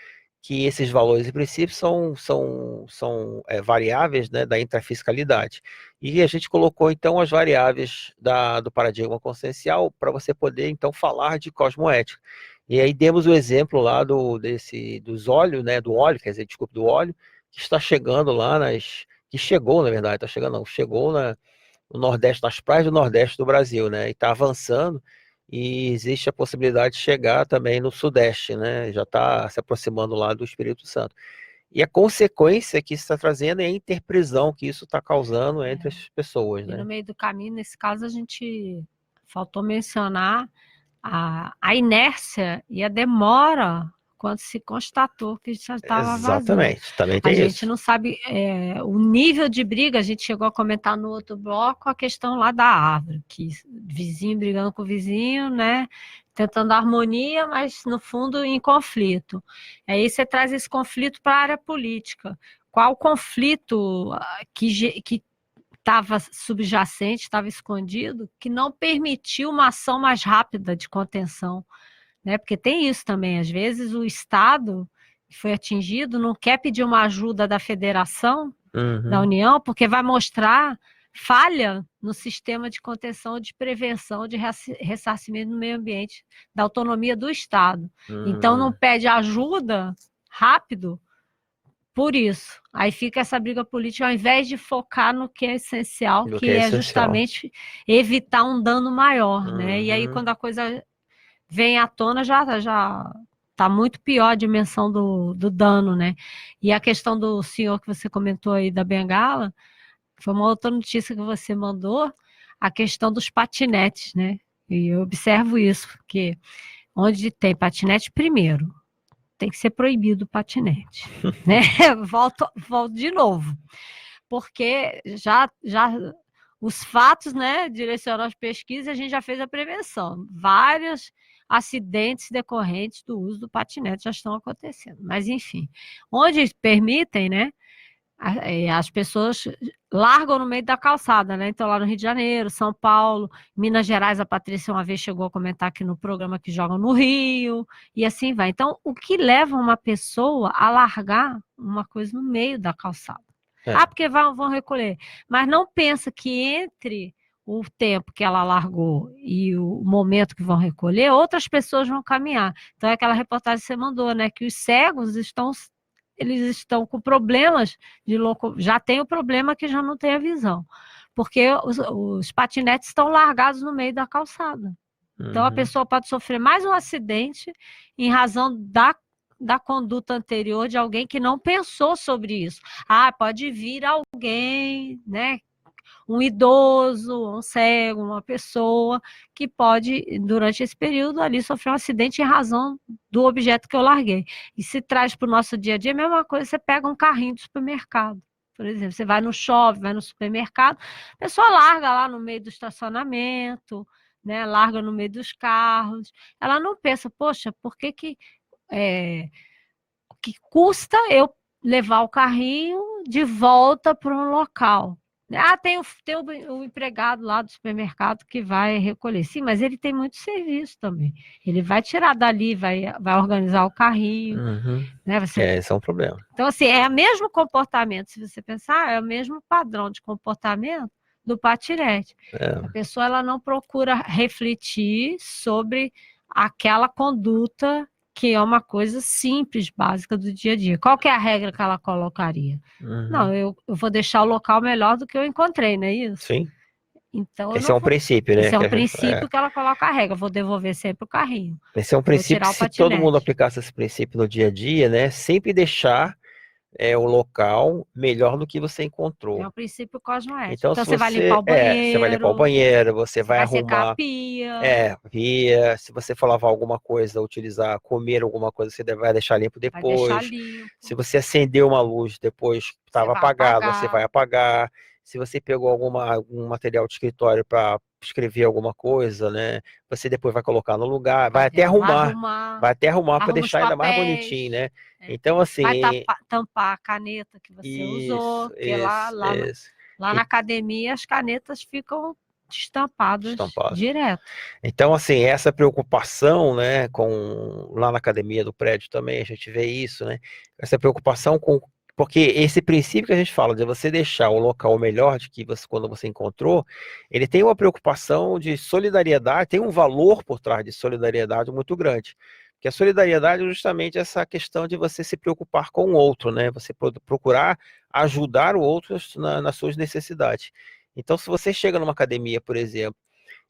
que esses valores e princípios são variáveis, né, da intrafiscalidade. E a gente colocou, então, as variáveis do paradigma consciencial para você poder, então, falar de cosmoética. E aí demos o exemplo lá dos óleos, né, do óleo, quer dizer, desculpe, do óleo, que está chegando lá que chegou, na verdade, está chegando não, chegou no Nordeste, nas praias do Nordeste do Brasil, né, e está avançando, e existe a possibilidade de chegar também no Sudeste, né, já está se aproximando lá do Espírito Santo. E a consequência que isso está trazendo é a interprisão que isso está causando entre as pessoas, né. E no meio do caminho, nesse caso, a gente faltou mencionar a inércia e a demora quando se constatou que já estava vazio. Exatamente, também tem A isso. gente não sabe o nível de briga, a gente chegou a comentar no outro bloco a questão lá da árvore, que vizinho brigando com vizinho, né? Tentando harmonia, mas no fundo em conflito. Aí você traz esse conflito para a área política. Qual conflito que estava subjacente, estava escondido, que não permitiu uma ação mais rápida de contenção, né? Porque tem isso também, às vezes o Estado que foi atingido não quer pedir uma ajuda da federação, da União, porque vai mostrar falha no sistema de contenção, de prevenção, de ressarcimento no meio ambiente, da autonomia do Estado. Então não pede ajuda rápido por isso. Aí fica essa briga política, ao invés de focar no que é essencial, que é justamente evitar um dano maior, né? E aí quando a coisa vem à tona, já está muito pior a dimensão do dano, né? E a questão do senhor que você comentou aí da bengala, foi uma outra notícia que você mandou, a questão dos patinetes, né? E eu observo isso, porque onde tem patinete, primeiro, tem que ser proibido o patinete, né? Volto de novo, porque já os fatos, né, direcionam as pesquisas, a gente já fez a prevenção. Vários acidentes decorrentes do uso do patinete já estão acontecendo. Mas, enfim, onde permitem, né, as pessoas largam no meio da calçada, né? Então, lá no Rio de Janeiro, São Paulo, Minas Gerais, a Patrícia uma vez chegou a comentar aqui no programa que jogam no Rio, e assim vai. Então, o que leva uma pessoa a largar uma coisa no meio da calçada? Porque vão recolher. Mas não pensa que entre o tempo que ela largou e o momento que vão recolher, outras pessoas vão caminhar. Então, é aquela reportagem que você mandou, né? Que os cegos estão com problemas já tem o problema que já não tem a visão, porque os patinetes estão largados no meio da calçada. Então a pessoa pode sofrer mais um acidente em razão da conduta anterior de alguém que não pensou sobre isso. Pode vir alguém, né? Um idoso, um cego, uma pessoa que pode, durante esse período ali, sofrer um acidente em razão do objeto que eu larguei. E se traz para o nosso dia a dia, a mesma coisa, você pega um carrinho do supermercado, por exemplo, você vai no shopping, vai no supermercado, a pessoa larga lá no meio do estacionamento, né, larga no meio dos carros, ela não pensa, poxa, por que custa eu levar o carrinho de volta para um local? Tem o empregado lá do supermercado que vai recolher. Sim, mas ele tem muito serviço também. Ele vai tirar dali, vai organizar o carrinho. Né? Esse é um problema. Então, assim, é o mesmo comportamento, se você pensar, é o mesmo padrão de comportamento do patinete. A pessoa ela não procura refletir sobre aquela conduta que é uma coisa simples, básica do dia a dia. Qual que é a regra que ela colocaria? Não, eu vou deixar o local melhor do que eu encontrei, não é isso? Sim. Então, esse é um princípio, né? Esse é um princípio que ela coloca a regra, vou devolver sempre o carrinho. Esse é um princípio que, se todo mundo aplicasse esse princípio no dia a dia, né? Sempre deixar o local melhor do que você encontrou. É o princípio cosmoético. Então você vai limpar o banheiro. Você vai limpar o banheiro, você vai arrumar secar a pia. Pia. Se você for lavar alguma coisa, comer alguma coisa, você vai deixar limpo depois. Vai deixar limpo. Se você acendeu uma luz depois estava apagada, você vai apagar. Se você pegou algum material de escritório para escrever alguma coisa, né? Você depois vai colocar no lugar, vai até arrumar para deixar ainda mais bonitinho, né? Então, assim... Vai tampar a caneta que você usou, porque lá na academia as canetas ficam estampadas direto. Então, assim, essa preocupação, né, lá na academia do prédio também, a gente vê isso, né? Essa preocupação porque esse princípio que a gente fala de você deixar o local melhor de que quando você encontrou, ele tem uma preocupação de solidariedade, tem um valor por trás de solidariedade muito grande. Porque a solidariedade é justamente essa questão de você se preocupar com o outro, né? Você procurar ajudar o outro nas suas necessidades. Então, se você chega numa academia, por exemplo,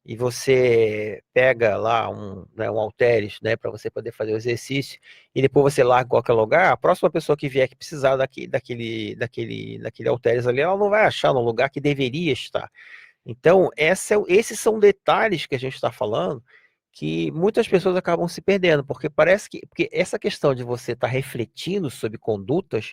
e você pega lá um halteres, né, para você poder fazer o exercício, e depois você larga em qualquer lugar, a próxima pessoa que vier que precisar daquele halteres ali, ela não vai achar no lugar que deveria estar. Então, esses são detalhes que a gente está falando, que muitas pessoas acabam se perdendo, porque parece que porque essa questão de você estar refletindo sobre condutas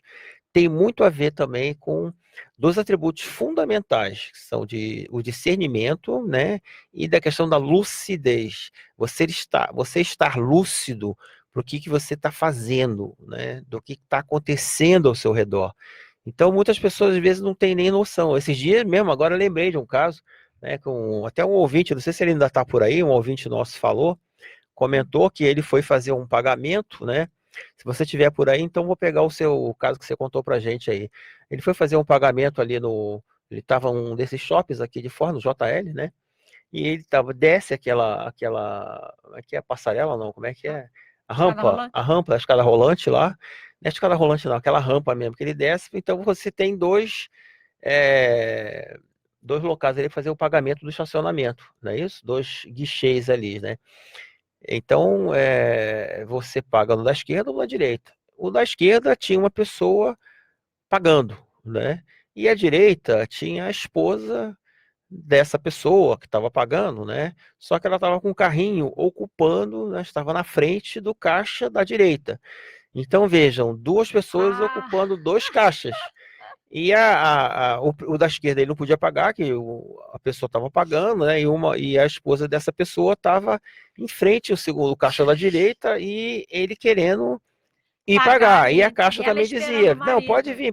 tem muito a ver também com dois atributos fundamentais, que são o discernimento, né, e da questão da lucidez. Você estar lúcido para o que você está fazendo, né, do que está acontecendo ao seu redor. Então, muitas pessoas às vezes não têm nem noção. Esses dias mesmo, agora eu lembrei de um caso, né, com até um ouvinte, não sei se ele ainda está por aí, um ouvinte nosso comentou que ele foi fazer um pagamento, né? Se você tiver por aí, então vou pegar o caso que você contou pra gente aí. Ele foi fazer um pagamento ali ele estava um desses shoppings aqui de fora, no JL, né? E ele desce aqui é a passarela, não, como é que é? A rampa, a escada rolante lá. Não é a escada rolante não, aquela rampa mesmo que ele desce. Então você tem dois locais ali para fazer o pagamento do estacionamento, não é isso? 2 guichês ali, né? Então, você paga no da esquerda ou no da direita. O da esquerda tinha uma pessoa pagando, né? E a direita tinha a esposa dessa pessoa que estava pagando, né? Só que ela estava com o carrinho ocupando, né? Estava na frente do caixa da direita. Então, vejam, 2 pessoas ocupando 2 caixas. E o da esquerda ele não podia pagar, que a pessoa estava pagando, né? E a esposa dessa pessoa estava em frente o caixa da direita e ele querendo ir pagar. E a caixa também dizia: não, pode vir.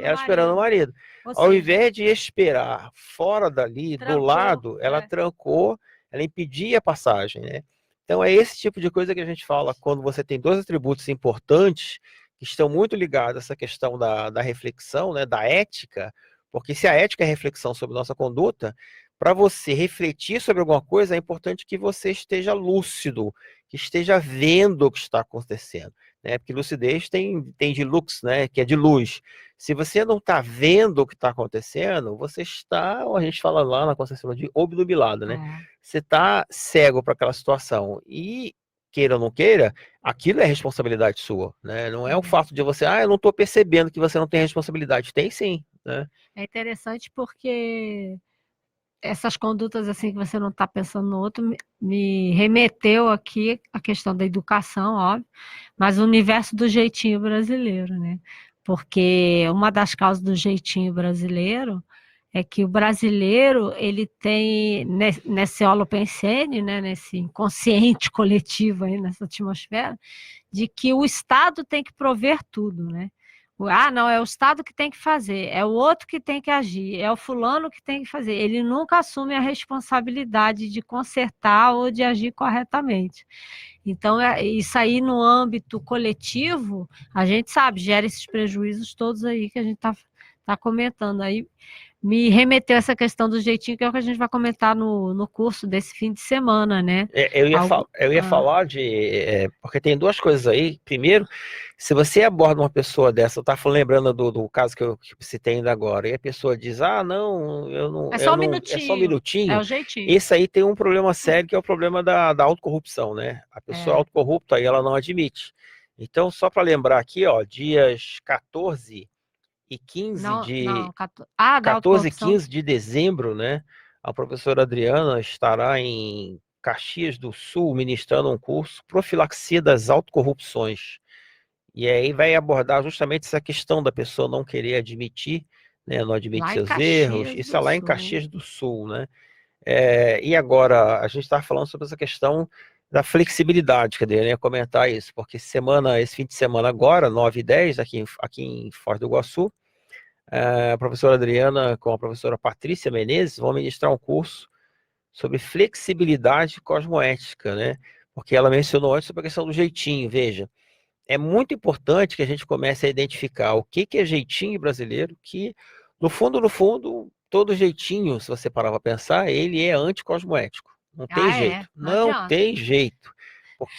Ela esperando o marido. Ao invés de esperar fora dali, do lado, ela trancou, ela impedia a passagem, né? Então é esse tipo de coisa que a gente fala quando você tem 2 atributos importantes que estão muito ligados a essa questão da reflexão, né, da ética, porque se a ética é reflexão sobre nossa conduta, para você refletir sobre alguma coisa, é importante que você esteja lúcido, que esteja vendo o que está acontecendo, né? Porque lucidez tem de lux, né, que é de luz. Se você não está vendo o que está acontecendo, você está, a gente fala lá na concepção de obnubilado, né? Você está cego para aquela situação e queira ou não queira, aquilo é responsabilidade sua, né? Não é o fato de você, eu não estou percebendo que você não tem responsabilidade. Tem sim, né? É interessante porque essas condutas assim que você não está pensando no outro me remeteu aqui a questão da educação, óbvio, mas o universo do jeitinho brasileiro, né? Porque uma das causas do jeitinho brasileiro é que o brasileiro, ele tem, nesse holopensene, né, nesse inconsciente coletivo aí, nessa atmosfera, de que o Estado tem que prover tudo, né? Não, é o Estado que tem que fazer, é o outro que tem que agir, é o fulano que tem que fazer. Ele nunca assume a responsabilidade de consertar ou de agir corretamente. Então, isso aí no âmbito coletivo, a gente sabe, gera esses prejuízos todos aí que a gente tá comentando aí. Me remeteu essa questão do jeitinho, que é o que a gente vai comentar no curso desse fim de semana, né? Eu ia falar porque tem 2 coisas aí. Primeiro, se você aborda uma pessoa dessa, eu estava lembrando do caso que eu citei ainda agora, e a pessoa diz, não, eu não... É só um minutinho. É só um minutinho. É o jeitinho. Esse aí tem um problema sério, que é o problema da autocorrupção, né? A pessoa autocorrupta aí, ela não admite. Então, só para lembrar aqui, dias 14 e 15 14 e 15 de dezembro, né? A professora Adriana estará em Caxias do Sul ministrando um curso Profilaxia das Autocorrupções. E aí vai abordar justamente essa questão da pessoa não querer admitir, né? Não admite seus erros. Isso é lá em Caxias do Sul, né? E agora a gente está falando sobre essa questão da flexibilidade, cadê? Eu ia comentar isso, porque esse fim de semana agora, 9 e 10, aqui em Foz do Iguaçu, a professora Adriana com a professora Patrícia Menezes vão ministrar um curso sobre flexibilidade cosmoética, né? Porque ela mencionou antes sobre a questão do jeitinho. Veja, é muito importante que a gente comece a identificar o que é jeitinho brasileiro, que no fundo, todo jeitinho, se você parar para pensar, ele é anticosmoético. Não tem jeito. Não tem jeito.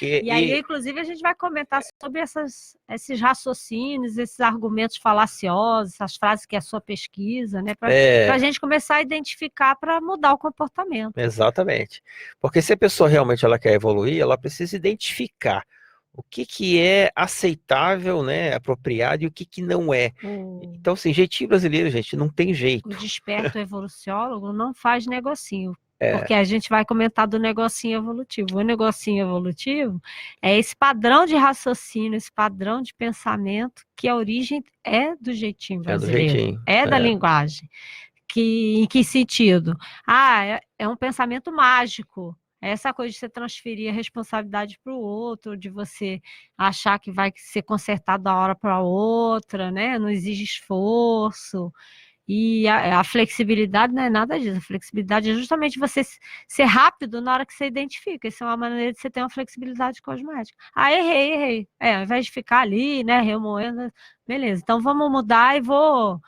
E aí, inclusive, a gente vai comentar sobre esses raciocínios, esses argumentos falaciosos, essas frases que é a sua pesquisa, né? Para a gente começar a identificar para mudar o comportamento. Exatamente. Porque se a pessoa realmente ela quer evoluir, ela precisa identificar o que é aceitável, né, apropriado e o que não é. Então, assim, jeitinho brasileiro, gente, não tem jeito. O desperto evoluciólogo não faz negocinho. Porque a gente vai comentar do negocinho evolutivo. O negocinho evolutivo é esse padrão de raciocínio, esse padrão de pensamento que a origem é do jeitinho brasileiro, da linguagem. Em que sentido? É um pensamento mágico. Essa coisa de você transferir a responsabilidade para o outro, de você achar que vai ser consertado da hora para outra, né? Não exige esforço. E a flexibilidade não é nada disso. A flexibilidade é justamente você ser rápido na hora que você identifica. Isso é uma maneira de você ter uma flexibilidade cosmética. Errei. Ao invés de ficar ali, né, remoendo, beleza. Então vamos mudar e vou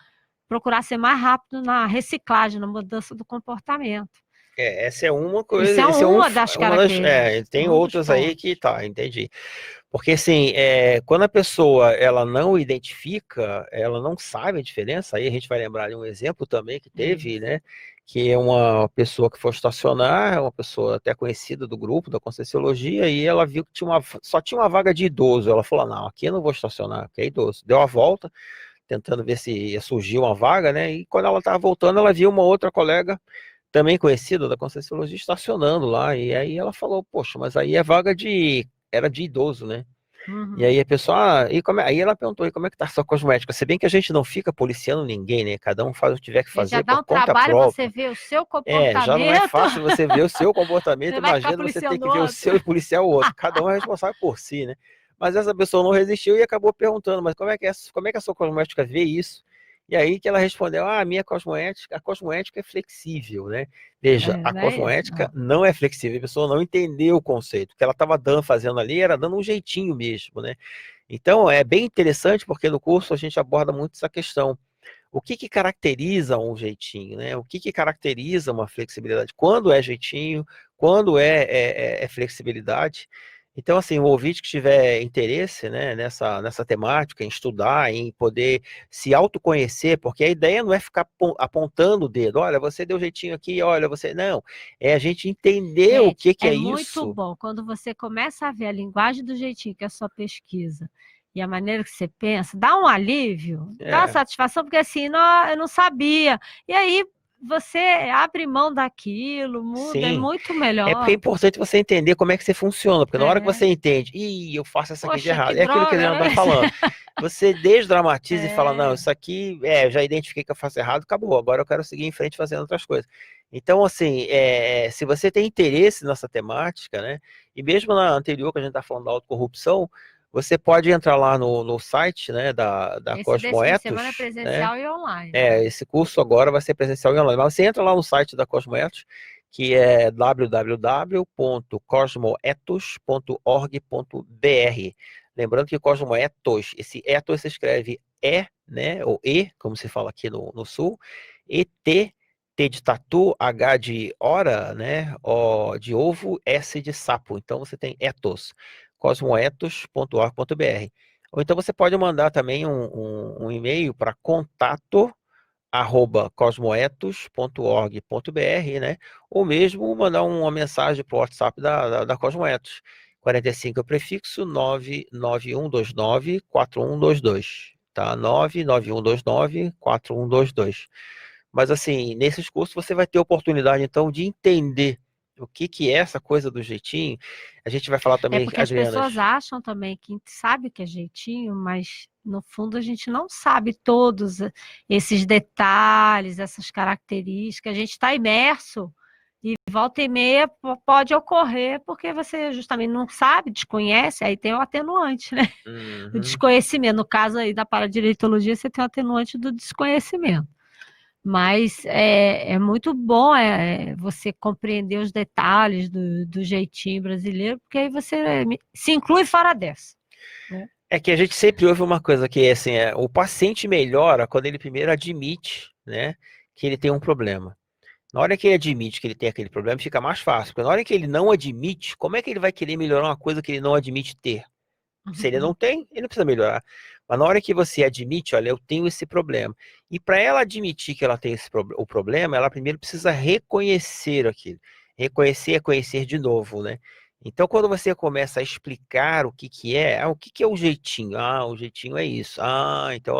procurar ser mais rápido na reciclagem, na mudança do comportamento. Essa é uma coisa. Isso é uma das características. Tem outras aí que entendi. Porque assim, quando a pessoa ela não identifica, ela não sabe a diferença, aí a gente vai lembrar de um exemplo também que teve, né? Que é uma pessoa que foi estacionar, uma pessoa até conhecida do grupo da Conscienciologia, e ela viu que só tinha uma vaga de idoso. Ela falou, não, aqui eu não vou estacionar, porque é idoso. Deu a volta, tentando ver se surgiu uma vaga, né? E quando ela estava voltando, ela viu uma outra colega também conhecida da Conscienciologia estacionando lá, e aí ela falou, poxa, mas aí é vaga era de idoso, né? E aí a pessoa, aí ela perguntou, e como é que tá a sua cosmética? Se bem que a gente não fica policiando ninguém, né? Cada um faz o que tiver que fazer. Já dá um trabalho você ver o seu comportamento. Já não é fácil você ver o seu comportamento, imagina você ter que ver o seu e policiar o outro. Cada um é responsável por si, né? Mas essa pessoa não resistiu e acabou perguntando, mas como é que a sua cosmética vê isso? E aí que ela respondeu, a minha cosmética é flexível, né? Veja, a cosmética não é flexível, a pessoa não entendeu o conceito. O que ela estava fazendo ali era dando um jeitinho mesmo, né? Então, é bem interessante porque no curso a gente aborda muito essa questão. O que caracteriza um jeitinho, né? O que caracteriza uma flexibilidade? Quando é jeitinho? Quando é flexibilidade? Então, assim, o ouvinte que tiver interesse, né, nessa temática, em estudar, em poder se autoconhecer, porque a ideia não é ficar apontando o dedo, olha, você deu jeitinho aqui, olha, você... Não, é a gente entender o que é isso. É muito bom, quando você começa a ver a linguagem do jeitinho, que é a sua pesquisa, e a maneira que você pensa, dá um alívio, dá uma satisfação, porque assim, eu não sabia. E aí, você abre mão daquilo, muda, é muito melhor. Porque é importante você entender como é que você funciona, porque na hora que você entende, eu faço essa aqui de errado, é aquilo que ele está falando. Você desdramatiza e fala, não, isso aqui, já identifiquei que eu faço errado, acabou, agora eu quero seguir em frente fazendo outras coisas. Então, assim, se você tem interesse nessa temática, né, e mesmo na anterior que a gente está falando da autocorrupção, você pode entrar lá no site, né, da Cosmoethos. Semana presencial e online. Esse curso agora vai ser presencial e online. Mas você entra lá no site da Cosmoethos, que é www.cosmoethos.org.br. Lembrando que Cosmoethos, esse ethos se escreve né, ou como se fala aqui no sul, T de tatu, H de hora, né, O de ovo, S de sapo. Então você tem ethos. cosmoethos.org.br. Ou então você pode mandar também um e-mail para contato@cosmoethos.org.br, né? Ou mesmo mandar uma mensagem para o WhatsApp da Cosmoethos. 45 é o prefixo 991294122, tá? 991294122. Mas assim, nesses cursos você vai ter oportunidade então de entender o que é essa coisa do jeitinho. A gente vai falar também, porque as pessoas acham também que sabe que é jeitinho, mas no fundo a gente não sabe todos esses detalhes, essas características. A gente está imerso e volta e meia pode ocorrer porque você justamente não sabe, desconhece, aí tem o atenuante, né? O desconhecimento. No caso aí da paradireitologia, você tem o atenuante do desconhecimento. Mas é muito bom você compreender os detalhes do jeitinho brasileiro, porque aí você se inclui fora dessa. Né? É que a gente sempre ouve uma coisa que assim, o paciente melhora quando ele primeiro admite, né, que ele tem um problema. Na hora que ele admite que ele tem aquele problema, fica mais fácil. Porque na hora que ele não admite, como é que ele vai querer melhorar uma coisa que ele não admite ter? Se ele não tem, ele não precisa melhorar. Mas na hora que você admite, olha, eu tenho esse problema. E para ela admitir que ela tem o problema, ela primeiro precisa reconhecer aquilo. Reconhecer é conhecer de novo, né? Então, quando você começa a explicar o que é, o que é o jeitinho? O jeitinho é isso. Então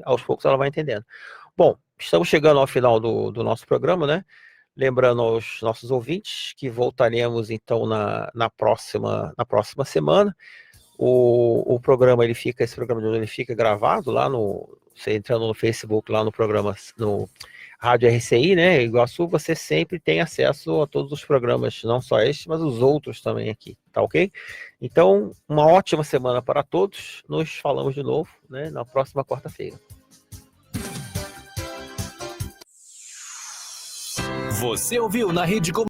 aos poucos ela vai entendendo. Bom, estamos chegando ao final do nosso programa, né? Lembrando aos nossos ouvintes que voltaremos então na próxima semana. Esse programa de hoje ele fica gravado lá você entrando no Facebook, lá no programa, no Rádio RCI, né, Iguaçu, você sempre tem acesso a todos os programas, não só este, mas os outros também aqui, tá ok? Então, uma ótima semana para todos, nos falamos de novo, né, na próxima quarta-feira. Você ouviu na Rede